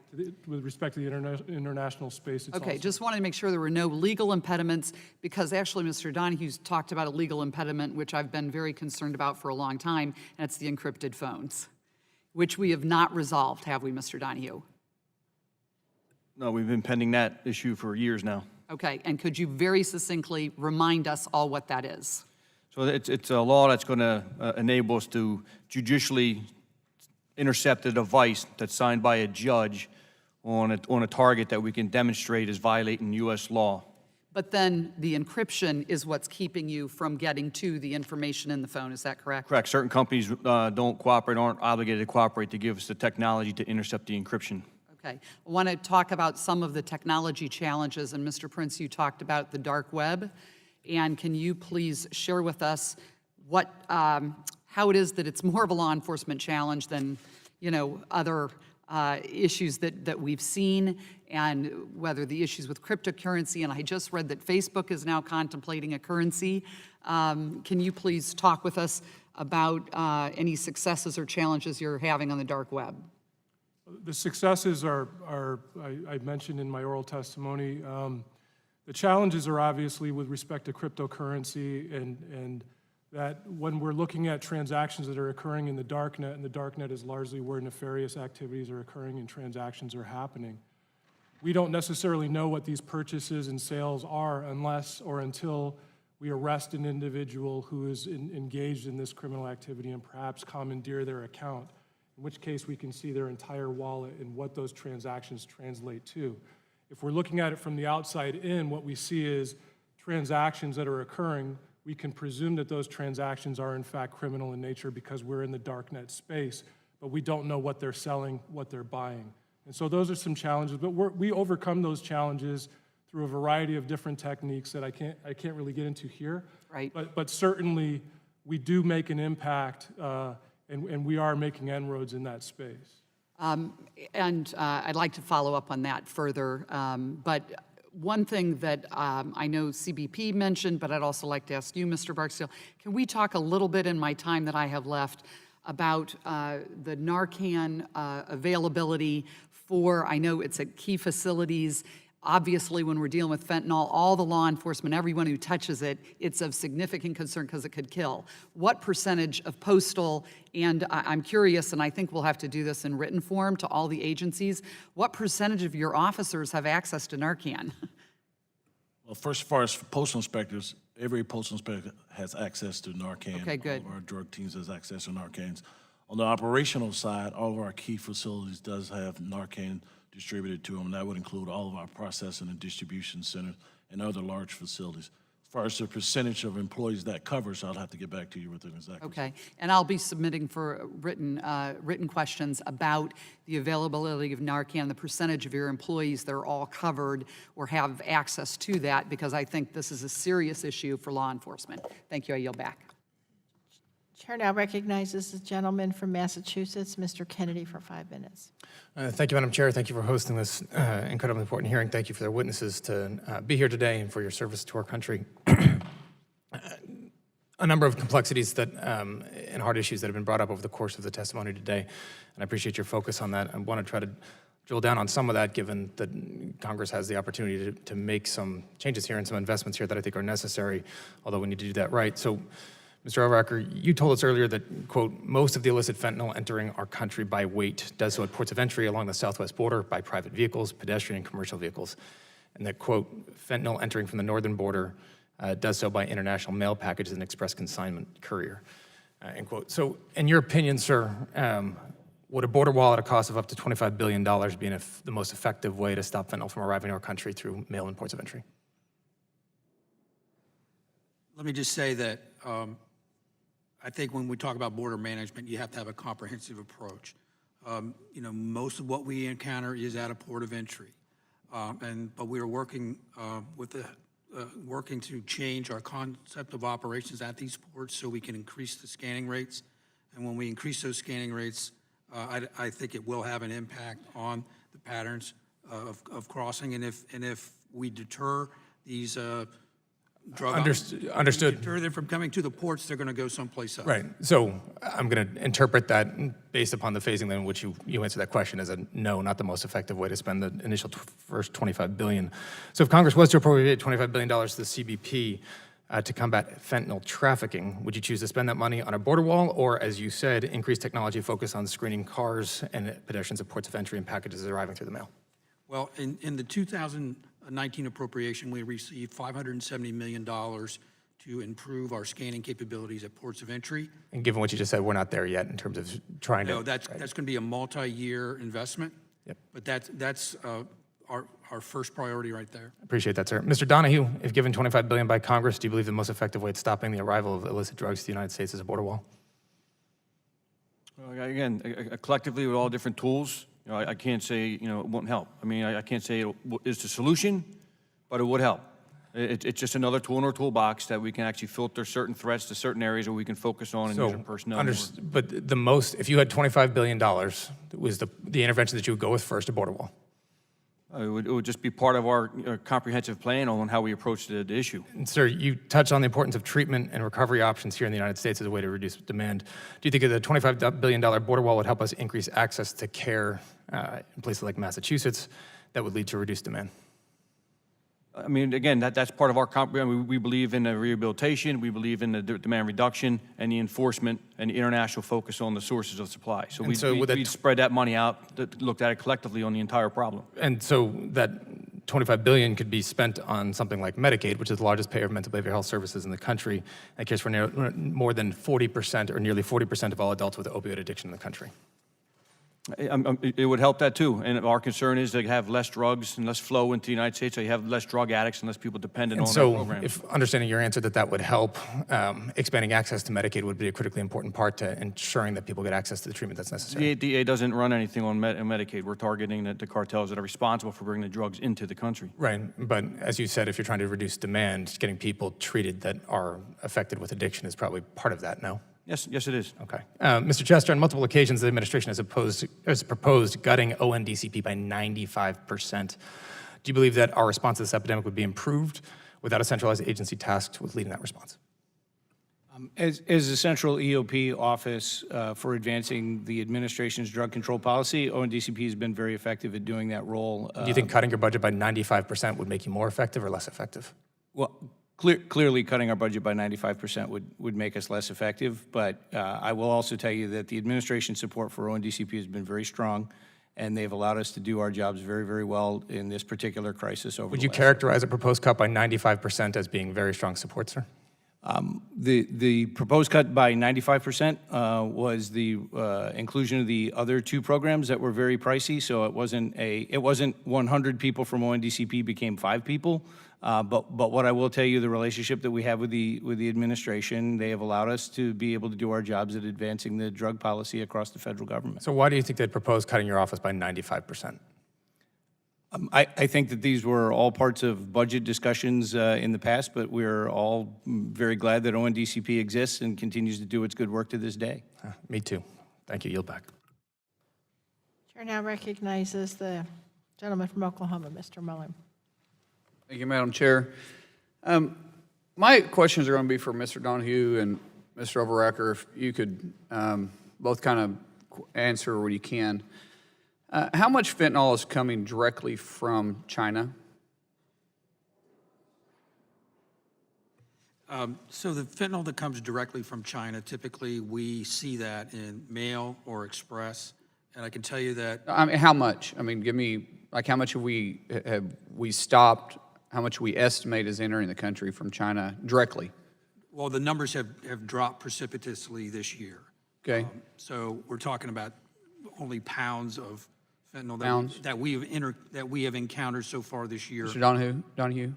With respect to the international space. It's Okay, also- just wanted to make sure there were no legal impediments, because actually Mr. Donohue's talked about a legal impediment, which I've been very concerned about for a long time, and it's the encrypted phones, which we have not resolved, have we, Mr. Donohue? No, we've been pending that issue for years now. Okay, and could you very succinctly remind us all what that is? So it's a law that's going to enable us to judicially intercept a device that's signed by a judge on a target that we can demonstrate is violating U.S. law. But then the encryption is what's keeping you from getting to the information in the phone, is that correct? Correct. Certain companies don't cooperate, aren't obligated to cooperate to give us the technology to intercept the encryption. Okay, I want to talk about some of the technology challenges, and Mr. Prince, you talked about the dark web, and can you please share with us what, how it is that it's more of a law enforcement challenge than, other issues that we've seen, and whether the issues with cryptocurrency, and I just read that Facebook is now contemplating a currency. Can you please talk with us about any successes or challenges you're having on the dark web? The successes are I mentioned in my oral testimony. The challenges are obviously with respect to cryptocurrency, and that when we're looking at transactions that are occurring in the darknet, and the darknet is largely where nefarious activities are occurring and transactions are happening, we don't necessarily know what these purchases and sales are unless or until we arrest an individual who is engaged in this criminal activity and perhaps commandeer their account, in which case we can see their entire wallet and what those transactions translate to. If we're looking at it from the outside in, what we see is transactions that are occurring. We can presume that those transactions are in fact criminal in nature because we're in the darknet space, but we don't know what they're selling, what they're buying. And so those are some challenges, but we overcome those challenges through a variety of different techniques that I can't really get into here. Right. But certainly, we do make an impact, and we are making inroads in that space. I'd like to follow up on that further. But one thing that I know CBP mentioned, but I'd also like to ask you, Mr. Barksdale, can we talk a little bit in my time that I have left about the Narcan availability for, I know it's at key facilities. Obviously, when we're dealing with fentanyl, all the law enforcement, everyone who touches it, it's of significant concern because it could kill. What percentage of postal, and I'm curious, and I think we'll have to do this in written form to all the agencies, what percentage of your officers have access to Narcan? Well, first, as far as postal inspectors, every postal inspector has access to Narcan. Okay, good. All of our drug teams has access to Narcans. On the operational side, all of our key facilities does have Narcan distributed to them, and that would include all of our processing and distribution centers and other large facilities. As far as the percentage of employees that covers, I'll have to get back to you with an exact. Okay, and I'll be submitting for written questions about the availability of Narcan, the percentage of your employees that are all covered or have access to that, because I think this is a serious issue for law enforcement. Thank you, I yield back. Chair now recognizes the gentleman from Massachusetts, Mr. Kennedy, for 5 minutes. Thank you, Madam Chair. Thank you for hosting this incredibly important hearing. Thank you for the witnesses to be here today and for your service to our country. A number of complexities that and hard issues that have been brought up over the course of the testimony today, and I appreciate your focus on that. I want to try to drill down on some of that, given that Congress has the opportunity to make some changes here and some investments here that I think are necessary, although we need to do that right. So, Mr. Overacker, you told us earlier that, quote, most of the illicit fentanyl entering our country by weight does so at ports of entry along the southwest border by private vehicles, pedestrian, and commercial vehicles, and that, quote, fentanyl entering from the northern border does so by international mail packages and express consignment courier, end quote. So, in your opinion, sir, would a border wall at a cost of up to $25 billion be the most effective way to stop fentanyl from arriving in our country through mail and ports of entry? Let me just say that I think when we talk about border management, you have to have a comprehensive approach. Most of what we encounter is at a port of entry, but we are working working to change our concept of operations at these ports so we can increase the scanning rates. And when we increase those scanning rates, I think it will have an impact on the patterns of crossing. And if we deter these drug Understood. deter them from coming to the ports, they're going to go someplace else. Right. So I'm going to interpret that based upon the phasing in which you answered that question as a no, not the most effective way to spend the initial first $25 billion. So if Congress was to appropriate $25 billion to the CBP to combat fentanyl trafficking, would you choose to spend that money on a border wall or, as you said, increase technology focus on screening cars and pedestrians at ports of entry and packages arriving through the mail? Well, in the 2019 appropriation, we received $570 million to improve our scanning capabilities at ports of entry. And given what you just said, we're not there yet in terms of trying to... No, that's going to be a multi-year investment. Yep. But that's our first priority right there. Appreciate that, sir. Mr. Donahue, if given $25 billion by Congress, do you believe the most effective way at stopping the arrival of illicit drugs to the United States is a border wall? Well, again, collectively with all different tools, I can't say, it won't help. I mean, I can't say it is the solution, but it would help. It's just another tool in our toolbox that we can actually filter certain threats to certain areas where we can focus on and use our personnel. But the most, if you had $25 billion, was the intervention that you would go with first, a border wall? It would just be part of our comprehensive plan on how we approach the issue. And sir, you touched on the importance of treatment and recovery options here in the United States as a way to reduce demand. Do you think that the $25 billion border wall would help us increase access to care in places like Massachusetts that would lead to reduced demand? I mean, again, that's part of our we believe in the rehabilitation, we believe in the demand reduction, and the enforcement and the international focus on the sources of supply. So we'd spread that money out, looked at it collectively on the entire problem. And so that $25 billion could be spent on something like Medicaid, which is the largest payer of mental behavioral health services in the country, that cares for more than 40% or nearly 40% of all adults with opioid addiction in the country. It would help that too. And our concern is to have less drugs and less flow into the United States, so you have less drug addicts and less people dependent And on our so, programs. if understanding your answer that would help, expanding access to Medicaid would be a critically important part to ensuring that people get access to the treatment that's necessary. The DA doesn't run anything on Medicaid. We're targeting the cartels that are responsible for bringing the drugs into the country. Right, but as you said, if you're trying to reduce demand, getting people treated that are affected with addiction is probably part of that, no? Yes, it is. Okay. Mr. Chester, on multiple occasions, the administration has proposed gutting ONDCP by 95%. Do you believe that our response to this epidemic would be improved without a centralized agency tasked with leading that response? As the central EOP office for advancing the administration's drug control policy, ONDCP has been very effective at doing that role. Do you think cutting your budget by 95% would make you more effective or less effective? Well, clearly cutting our budget by 95% would make us less effective, but I will also tell you that the administration's support for ONDCP has been very strong, and they've allowed us to do our jobs very, very well in this particular crisis over Would the you last characterize a proposed cut by 95% as being very strong support, sir? The proposed cut by 95% was the inclusion of the other two programs that were very pricey. So it wasn't 100 people from ONDCP became 5 people. But what I will tell you, the relationship that we have with the administration, they have allowed us to be able to do our jobs at advancing the drug policy across the federal government. So why do you think they'd propose cutting your office by 95%? I think that these were all parts of budget discussions in the past, but we're all very glad that ONDCP exists and continues to do its good work to this day. Me too. Thank you. Yield back. Chair now recognizes the gentleman from Oklahoma, Mr. Mullen. Thank you, Madam Chair. My questions are going to be for Mr. Donahue and Mr. Overacker. If you could both kind of answer what you can. How much fentanyl is coming directly from China? So the fentanyl that comes directly from China, typically we see that in mail or express. And I can tell you that. I mean, how much? I mean, give me, like, how much have we stopped? How much we estimate is entering the country from China directly? Well, the numbers have dropped precipitously this year. Okay. So we're talking about only pounds of fentanyl Pounds? that we have encountered so far this year. Mr. Donahue?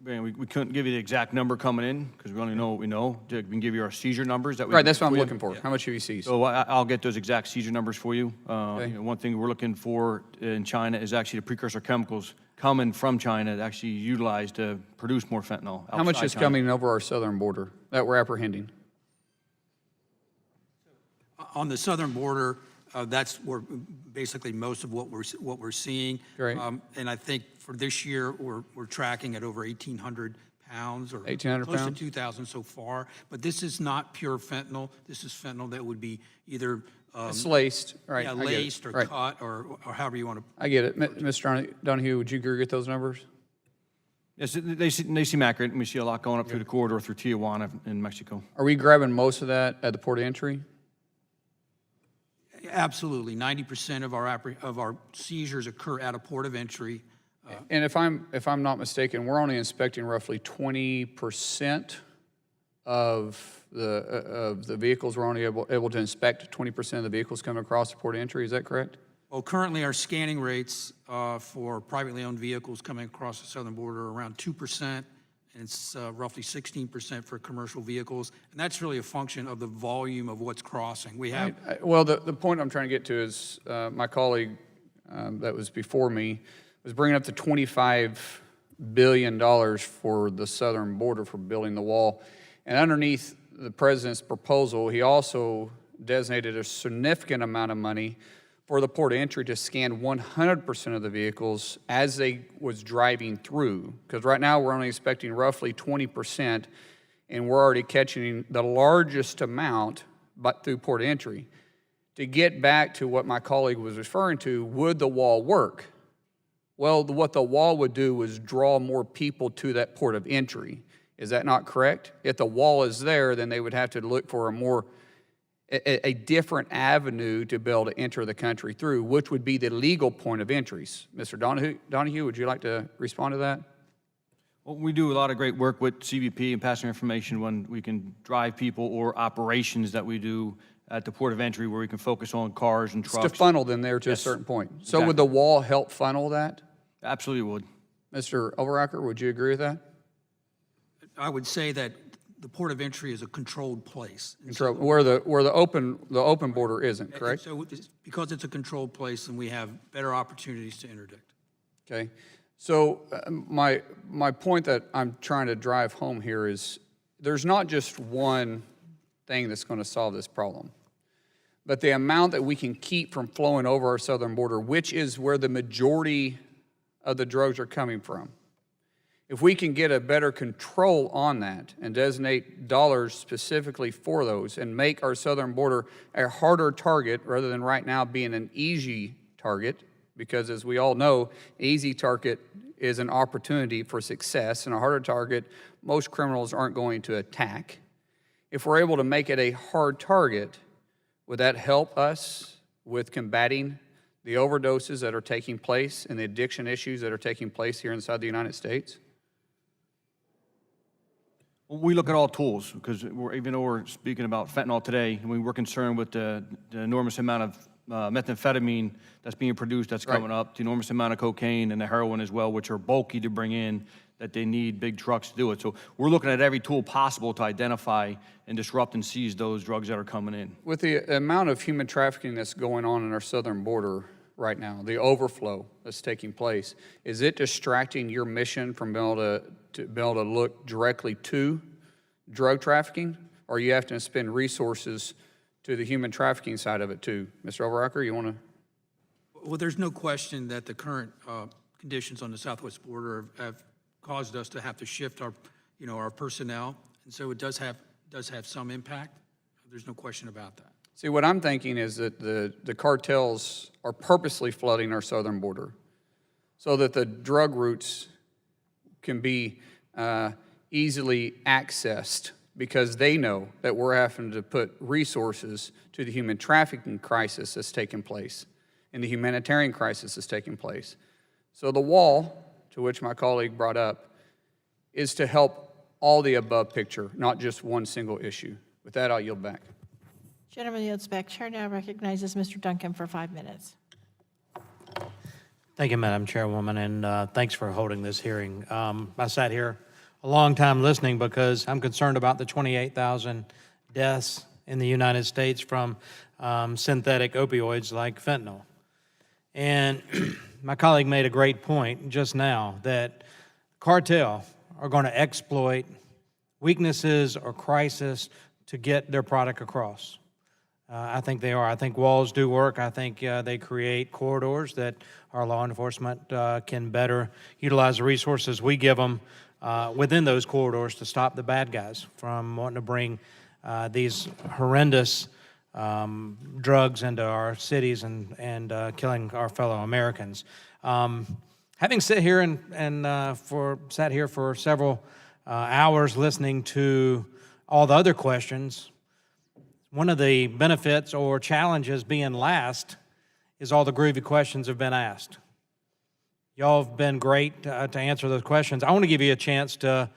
Man, we couldn't give you the exact number coming in because we only know what we know. We can give you our seizure numbers. Right, that's what I'm looking for. How much have you seized? So I'll get those exact seizure numbers for you. Okay. You know, one thing we're looking for in China is actually the precursor chemicals coming from China that actually utilized to produce more fentanyl. How much outside is China. coming over our southern border that we're apprehending? On the southern border, that's where basically most of what we're seeing. Great. And I think for this year, we're tracking at over 1,800 pounds or 1,800 close pounds? to 2,000 so far. But this is not pure fentanyl. This is fentanyl that would be either It's laced, right? yeah, I get it. laced or Right. cut or however you want to. I get it. Mr. Donahue, would you agree with those numbers? Yes, they seem accurate, and we see a lot going up through the corridor through Tijuana in Mexico. Are we grabbing most of that at the port of entry? Absolutely, 90% of our seizures occur at a port of entry. And if I'm not mistaken, we're only inspecting roughly 20% of the vehicles. We're only able to inspect 20% of the vehicles coming across the port of entry. Is that correct? Well, currently our scanning rates for privately owned vehicles coming across the southern border are around 2%, and it's roughly 16% for commercial vehicles. And that's really a function of the volume of what's crossing. We have. Well, the point I'm trying to get to is my colleague that was before me was bringing up the $25 billion for the southern border for building the wall. And underneath the president's proposal, he also designated a significant amount of money for the port of entry to scan 100% of the vehicles as they was driving through. Because right now we're only expecting roughly 20%, and we're already catching the largest amount but through port of entry. To get back to what my colleague was referring to, would the wall work? Well, what the wall would do was draw more people to that port of entry. Is that not correct? If the wall is there, then they would have to look for a different avenue to be able to enter the country through, which would be the legal point of entries. Mr. Donahue, would you like to respond to that? Well, we do a lot of great work with CBP and passenger information when we can drive people or operations that we do at the port of entry where we can focus on cars and It's trucks. to funnel them there to a Yes, certain point. So exactly. would the wall help funnel that? Absolutely would. Mr. Overacker, would you agree with that? I would say that the port of entry is a controlled place. And Control, where the open border isn't, and correct? so because it's a controlled place, and we have better opportunities to interdict. Okay. So my point that I'm trying to drive home here is there's not just one thing that's going to solve this problem, but the amount that we can keep from flowing over our southern border, which is where the majority of the drugs are coming from. If we can get a better control on that and designate dollars specifically for those and make our southern border a harder target rather than right now being an easy target, because as we all know, easy target is an opportunity for success, and a harder target most criminals aren't going to attack. If we're able to make it a hard target, would that help us with combating the overdoses that are taking place and the addiction issues that are taking place here inside the United States? We look at all tools because even though we're speaking about fentanyl today, we're concerned with the enormous amount of methamphetamine that's being produced that's coming up, the enormous amount of cocaine and the heroin as well, which are bulky to bring in, that they need big trucks to do it. So we're looking at every tool possible to identify and disrupt and seize those drugs that are coming in. With the amount of human trafficking that's going on in our southern border right now, the overflow that's taking place, is it distracting your mission from being able to look directly to drug trafficking, or you have to spend resources to the human trafficking side of it too? Mr. Overacker, you want to? Well, there's no question that the current conditions on the southwest border have caused us to have to shift our personnel, and so it does have some impact. There's no question about that. See, what I'm thinking is that the cartels are purposely flooding our southern border so that the drug routes can be easily accessed, because they know that we're having to put resources to the human trafficking crisis that's taking place and the humanitarian crisis that's taking place. So the wall, to which my colleague brought up, is to help all the above picture, not just one single issue. With that, I'll yield back. Gentleman yields back. Chair now recognizes Mr. Duncan for 5 minutes. Thank you, Madam Chairwoman, and thanks for holding this hearing. I sat here a long time listening because I'm concerned about the 28,000 deaths in the United States from synthetic opioids like fentanyl. And my colleague made a great point just now that cartel are going to exploit weaknesses or crisis to get their product across. I think they are. I think walls do work. I think they create corridors that our law enforcement can better utilize the resources we give them within those corridors to stop the bad guys from wanting to bring these horrendous drugs into our cities and killing our fellow Americans. Having sat here sat here for several hours listening to all the other questions, one of the benefits or challenges being last is all the groovy questions have been asked. Y'all have been great to answer those questions. I want to give you a chance to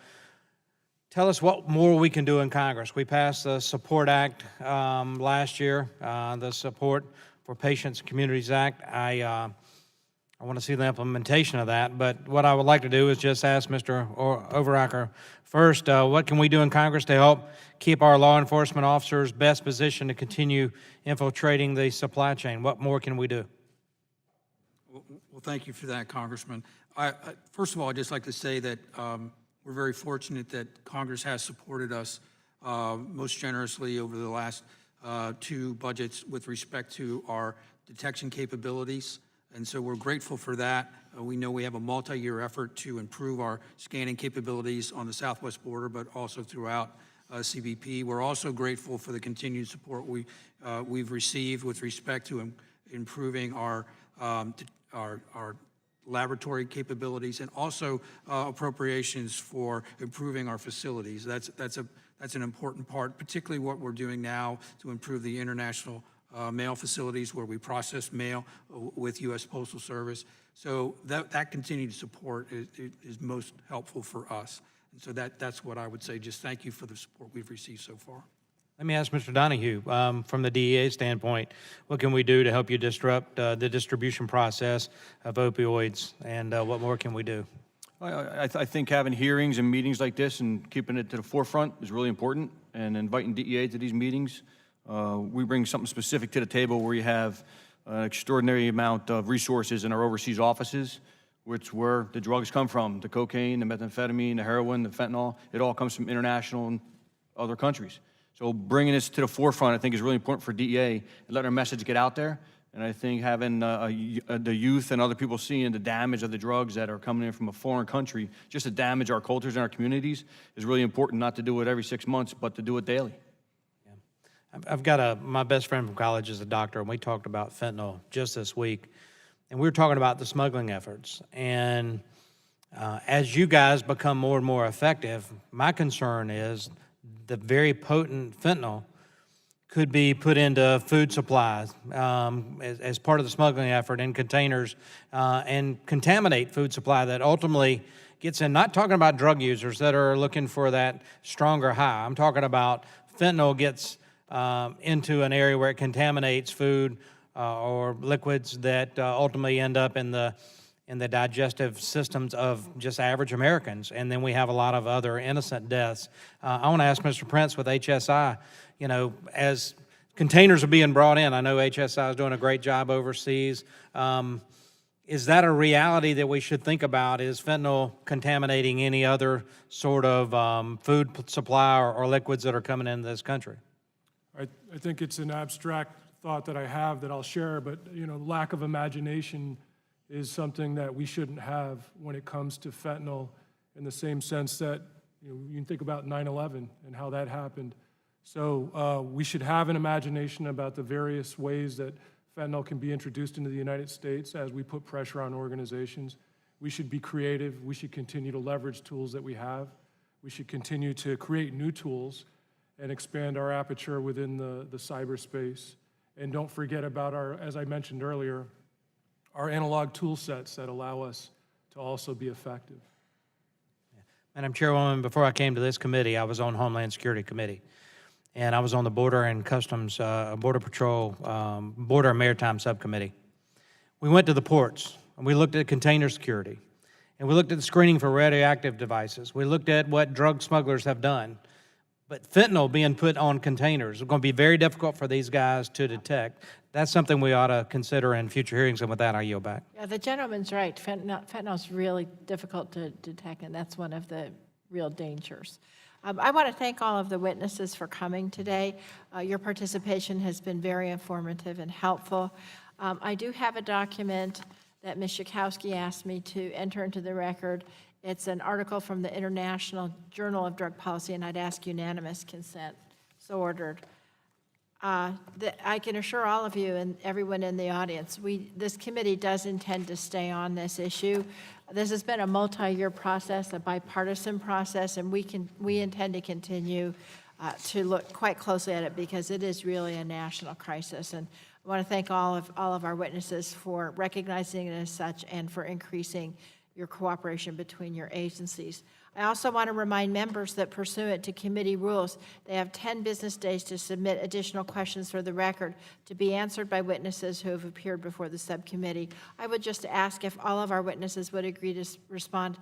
tell us what more we can do in Congress. We passed the Support Act last year, the Support for Patients and Communities Act. I want to see the implementation of that, but what I would like to do is just ask Mr. Overacker first, what can we do in Congress to help keep our law enforcement officers best positioned to continue infiltrating the supply chain? What more can we do? Well, thank you for that, Congressman. First of all, I'd just like to say that we're very fortunate that Congress has supported us most generously over the last 2 budgets with respect to our detection capabilities. And so we're grateful for that. We know we have a multi-year effort to improve our scanning capabilities on the southwest border, but also throughout CBP. We're also grateful for the continued support we've received with respect to improving our laboratory capabilities and also appropriations for improving our facilities. That's an important part, particularly what we're doing now to improve the international mail facilities where we process mail with U.S. Postal Service. So that continued support is most helpful for us. And so that's what I would say. Just thank you for the support we've received so far. Let me ask Mr. Donahue, from the DEA standpoint, what can we do to help you disrupt the distribution process of opioids, and what more can we do? I think having hearings and meetings like this and keeping it to the forefront is really important, and inviting DEA to these meetings. We bring something specific to the table where you have an extraordinary amount of resources in our overseas offices, which where the drugs come from, the cocaine, the methamphetamine, the heroin, the fentanyl. It all comes from international and other countries. So bringing this to the forefront, I think, is really important for DEA and letting our message get out there. And I think having the youth and other people seeing the damage of the drugs that are coming in from a foreign country, just to damage our cultures and our communities, is really important, not to do it every 6 months, but to do it daily. I've got my best friend from college is a doctor, and we talked about fentanyl just this week. And we were talking about the smuggling efforts. And as you guys become more and more effective, my concern is the very potent fentanyl could be put into food supplies as part of the smuggling effort in containers and contaminate food supply that ultimately gets in. Not talking about drug users that are looking for that stronger high. I'm talking about fentanyl gets into an area where it contaminates food or liquids that ultimately end up in the digestive systems of just average Americans, and then we have a lot of other innocent deaths. I want to ask Mr. Prince with HSI, you know, as containers are being brought in, I know HSI is doing a great job overseas. Is that a reality that we should think about? Is fentanyl contaminating any other sort of food supply or liquids that are coming into this country? I think it's an abstract thought that I have that I'll share, but, you know, lack of imagination is something that we shouldn't have when it comes to fentanyl, in the same sense that, you know, you can think about 9/11 and how that happened. So we should have an imagination about the various ways that fentanyl can be introduced into the United States as we put pressure on organizations. We should be creative. We should continue to leverage tools that we have. We should continue to create new tools and expand our aperture within the cyberspace. And don't forget about our, as I mentioned earlier, our analog tool sets that allow us to also be effective. Madam Chairwoman, before I came to this committee, I was on Homeland Security Committee, and I was on the Border and Customs, Border Patrol, Border and Maritime Subcommittee. We went to the ports, and we looked at container security, and we looked at the screening for radioactive devices. We looked at what drug smugglers have done. But fentanyl being put on containers is going to be very difficult for these guys to detect. That's something we ought to consider in future hearings, and with that, I yield back. Yeah, the gentleman's right. Fentanyl's really difficult to detect, and that's one of the real dangers. I want to thank all of the witnesses for coming today. Your participation has been very informative and helpful. I do have a document that Ms. Schakowsky asked me to enter into the record. It's an article from the International Journal of Drug Policy, and I'd ask unanimous consent. So ordered. I can assure all of you and everyone in the audience, this committee does intend to stay on this issue. This has been a multi-year process, a bipartisan process, and we intend to continue to look quite closely at it because it is really a national crisis. And I want to thank all of our witnesses for recognizing it as such and for increasing your cooperation between your agencies. I also want to remind members that pursuant to committee rules, they have 10 business days to submit additional questions for the record to be answered by witnesses who have appeared before the subcommittee. I would just ask if all of our witnesses would agree to respond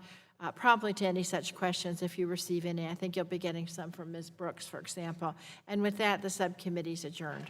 promptly to any such questions if you receive any. I think you'll be getting some from Ms. Brooks, for example. And with that, the subcommittee is adjourned.